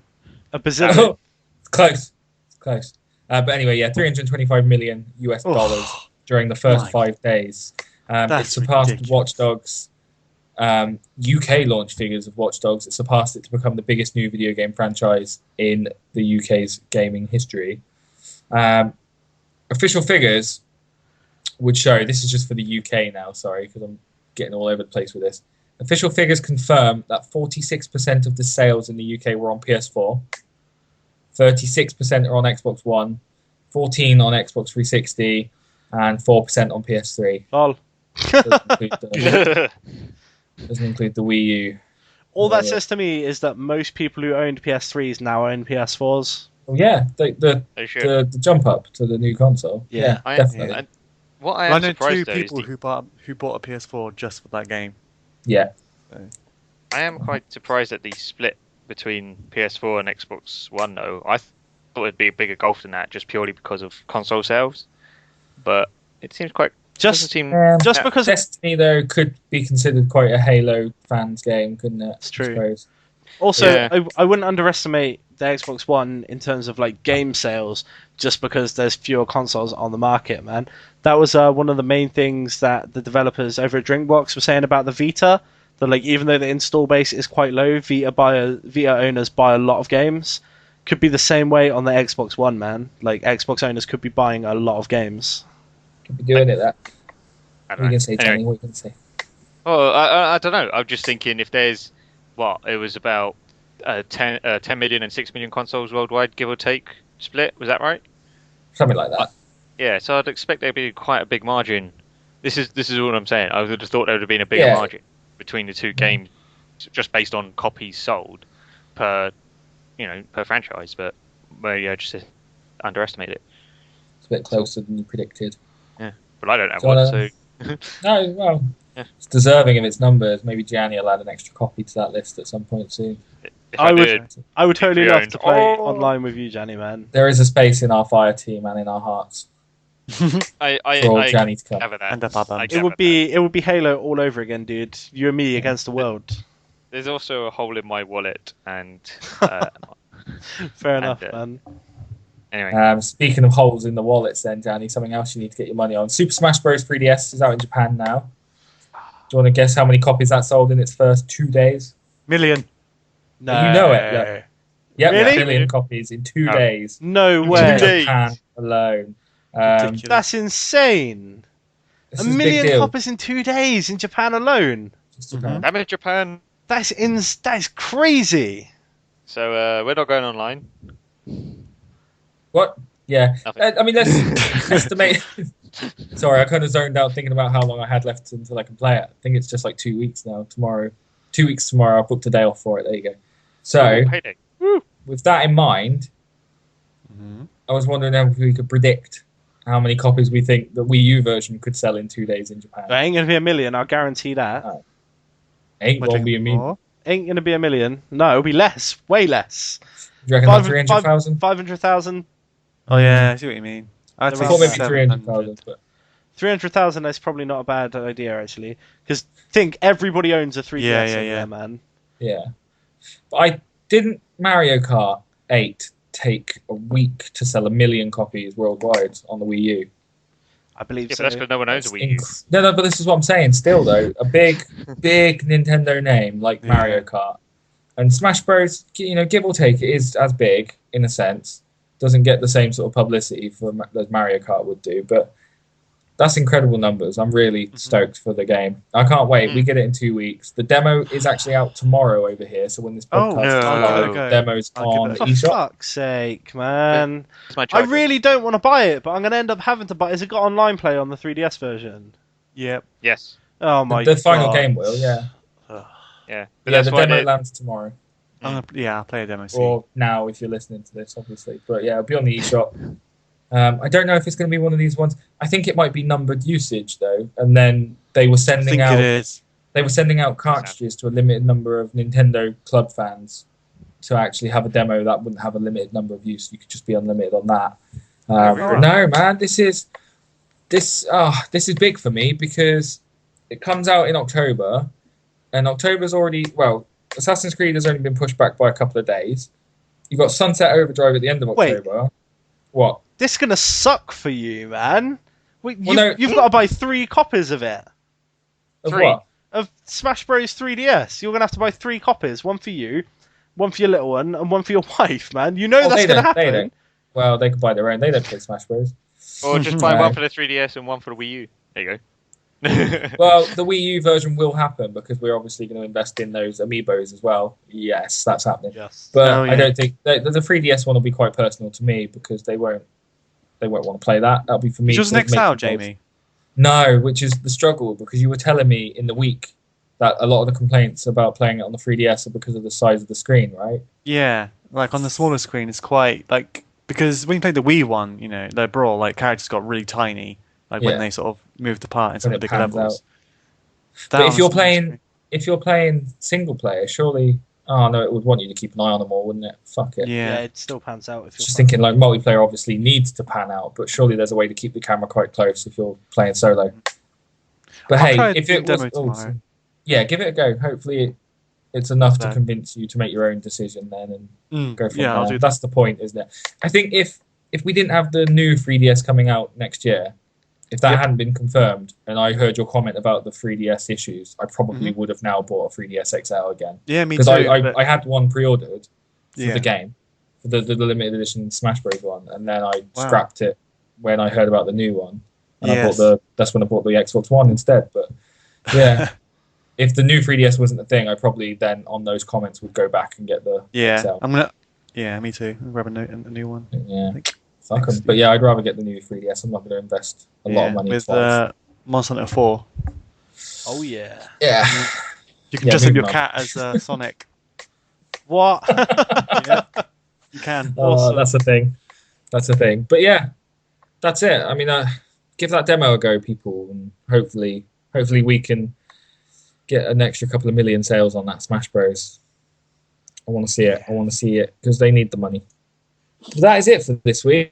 A bazillion. Oh, it's close. It's close. But anyway, yeah, $325 million US dollars during the first My 5 days. It That's surpassed ridiculous. Watch Dogs. UK launch figures of Watch Dogs. It surpassed it to become the biggest new video game franchise in the UK's gaming history. Official figures would show, this is just for the UK now, sorry, because I'm getting all over the place with this. Official figures confirm that 46% of the sales in the UK were on PS4, 36% are on Xbox One, 14% on Xbox 360, and 4% on PS3. Lol. Doesn't include the Wii U. All that Yeah. says to me is that most people who owned PS3s now own PS4s. Well, yeah, the jump up to the new console. Yeah. Definitely. What I I am know surprised two though is people who bought a PS4 just for that game. Yeah. I am quite surprised at the split between PS4 and Xbox One, though. I thought it'd be a bigger gulf than that, just purely because of console sales. But it seems quite... Just because Destiny, though, could be considered quite a Halo fans game, couldn't it? It's true. I suppose. Also, Yeah. I wouldn't underestimate the Xbox One in terms of like game sales, just because there's fewer consoles on the market, man. That was one of the main things that the developers over at Drinkbox were saying about the Vita. That like even though the install base is quite low, Vita owners buy a lot of games. Could be the same way on the Xbox One, man. Like Xbox owners could be buying a lot of games. Could be doing it. That. I What don't you know. can say, Johnny? Anyway. What you can say? Well, I don't know. I'm just thinking if there's... it was about 10 million and 6 million consoles worldwide, give or take, split. Was that right? Something like that. Yeah, so I'd expect there'd be quite a big margin. This is what I'm saying. I would have thought there would have been a bigger margin between the two games, just based on copies sold per franchise. But maybe I just underestimate it. It's a bit closer than you predicted. Yeah, but I don't have So, one, so No, well, Yeah. it's deserving of its numbers. Maybe Gianni will add an extra copy to that list at some point soon. if I I would- did, I would totally If you love owned- to play Oh. online with you, Gianni, man. There is a space in our fire team and in our hearts I for I Gianni to come. gather that. And a bubba. I It gather would be Halo all over again, dude. You and me against the world. that. There's also a hole in my wallet, and Fair And, enough, man. anyway, Speaking of holes in the wallets, then, Gianni, something else you need to get your money on. Super Smash Bros. 3DS is out in Japan now. Do you want to guess how many copies that sold in its first 2 days? Million. No, You know it, look. Yep, Really? 1 billion copies in 2 No. days. No In way. days. Japan alone. Ridiculous. That's insane. This A is big million deal. copies in 2 days in Japan alone. Just Japan. I'm in Japan, That's crazy. so we're not going online. What? Yeah. Nothing. I mean, let's estimate. Sorry, I kind of zoned out thinking about how long I had left until I can play it. I think it's just like 2 weeks now. Tomorrow, 2 weeks tomorrow. I've booked a day off for it. There you go. So, Payday. with that in mind, Mhm. I was wondering if we could predict how many copies we think the Wii U version could sell in 2 days in Japan. There ain't gonna be a million, I'll guarantee that. Ain't Much gonna be a million. more. Ain't gonna be a million. No, it'll be less. Way less. Do you reckon about 300,000? 500,000. Oh yeah, I see what you mean. I'd There say I thought maybe 700. 300,000. But 300,000 is probably not a bad idea, actually. Because think everybody owns a 3DS Yeah, over yeah. there, man. yeah. But I didn't Mario Kart 8 take a week to sell 1 million copies worldwide on the Wii U. I believe Yeah, but so. that's because no one owns a Wii U. No, but this is what I'm saying. Still, though, a big Nintendo name like Yeah. Mario Kart and Smash Bros. Give or take, it is as big in a sense. Doesn't get the same sort of publicity as Mario Kart would do, but that's incredible numbers. I'm really stoked for the game. I can't wait. We get it in 2 weeks. The demo is actually out tomorrow over here, so when this Oh, podcast no. is I'll live, give it a go. the demo's I'll give on it the For a eShop. fuck's sake, man. It's my I charger. really don't want to buy it, but I'm going to end up having to buy it. Has it got online play on the 3DS version? Yep. Yes. Oh my The final God. game will, yeah. Yeah. But Yeah, that's the why demo they- lands tomorrow. I'll play a demo. See. Or now if you're listening to this, obviously. But yeah, it'll be on the eShop. I don't know if it's going to be one of these ones. I think it might be numbered usage though, and then they were I sending think out it is. cartridges to a limited number of Nintendo Club fans to actually have a demo that wouldn't have a limited number of use. You could just be unlimited on that. But no, man, this is big for me because it comes out in October, and October's already Assassin's Creed has only been pushed back by a couple of days. You've got Sunset Overdrive at the end of Wait. October. What? This is going to suck for you, man. no. You've got to buy 3 copies of it. Of 3. what? Of Smash Bros 3DS. You're going to have to buy 3 copies. One for you, one for your little one, and one for your wife, man. You know Well, that's they going to don't- they happen. don't. Well, they could buy their own. They don't play Smash Bros. Or just buy No. one for the 3DS and one for the Wii U. There you go. Well, the Wii U version will happen because we're obviously going to invest in those amiibos as well. Yes, that's happening. Yes. But Oh, yeah. I don't think the 3DS one will be quite personal to me because they won't want to play that. That'll be for me. Which was to next make out, the most. Jamie? No, which is the struggle because you were telling me in the week that a lot of the complaints about playing it on the 3DS are because of the size of the screen, right? Yeah, like on the smaller screen, it's quite like because when you played the Wii one, the Brawl characters got really tiny, like Yeah. when they sort of moved apart in some When of the it bigger pans levels. But if you're playing if you're playing single player, surely. Oh no, it would want you to keep an eye on them all, wouldn't it? Fuck it. Yeah, it still pans out. If you're Just thinking, like, multiplayer obviously needs to pan out, but surely there's a way to keep the camera quite close if you're playing solo. But hey, if it was awesome, yeah, give it a go. Hopefully, it's enough to convince you to make your own decision then and go from there. I'll do That's the point, isn't it? I think if we didn't have the new 3DS coming out next year, if that hadn't been confirmed, and I heard your comment about the 3DS issues, I probably would have now bought a 3DS XL again. Yeah, me too. Because I had one pre-ordered for the game, for the limited edition Smash Bros. One, and then I scrapped it when I heard about the new one. And that's when I bought the Xbox One instead. But yeah, if the new 3DS wasn't a thing, I probably then on those comments would go back and get the XL. Me too. I'll grab a new one. Yeah. Fuck 'em. But yeah, I'd rather get the new 3DS. I'm not going to invest a lot of money with Monster Hunter 4. Oh yeah. Yeah. You can dress up your cat as Sonic. What? Yeah, you can. Awesome. That's a thing. That's a thing. But yeah, that's it. I mean, give that demo a go, people, and hopefully we can get an extra couple of million sales on that Smash Bros. I want to see it. I want to see it because they need the money. But that is it for this week.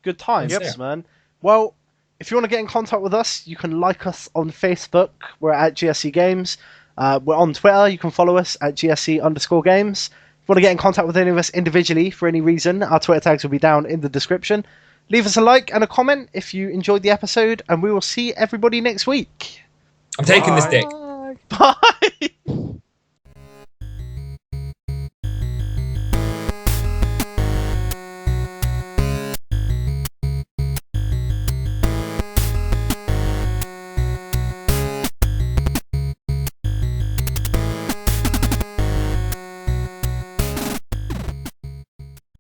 Good times, man. Well, if you want to get in contact with us, you can like us on Facebook. We're at GSC Games. We're on Twitter. You can follow us at GSC_games. If you want to get in contact with any of us individually for any reason, our Twitter tags will be down in the description. Leave us a like and a comment if you enjoyed the episode, and we will see everybody next week. I'm taking this dick. Bye.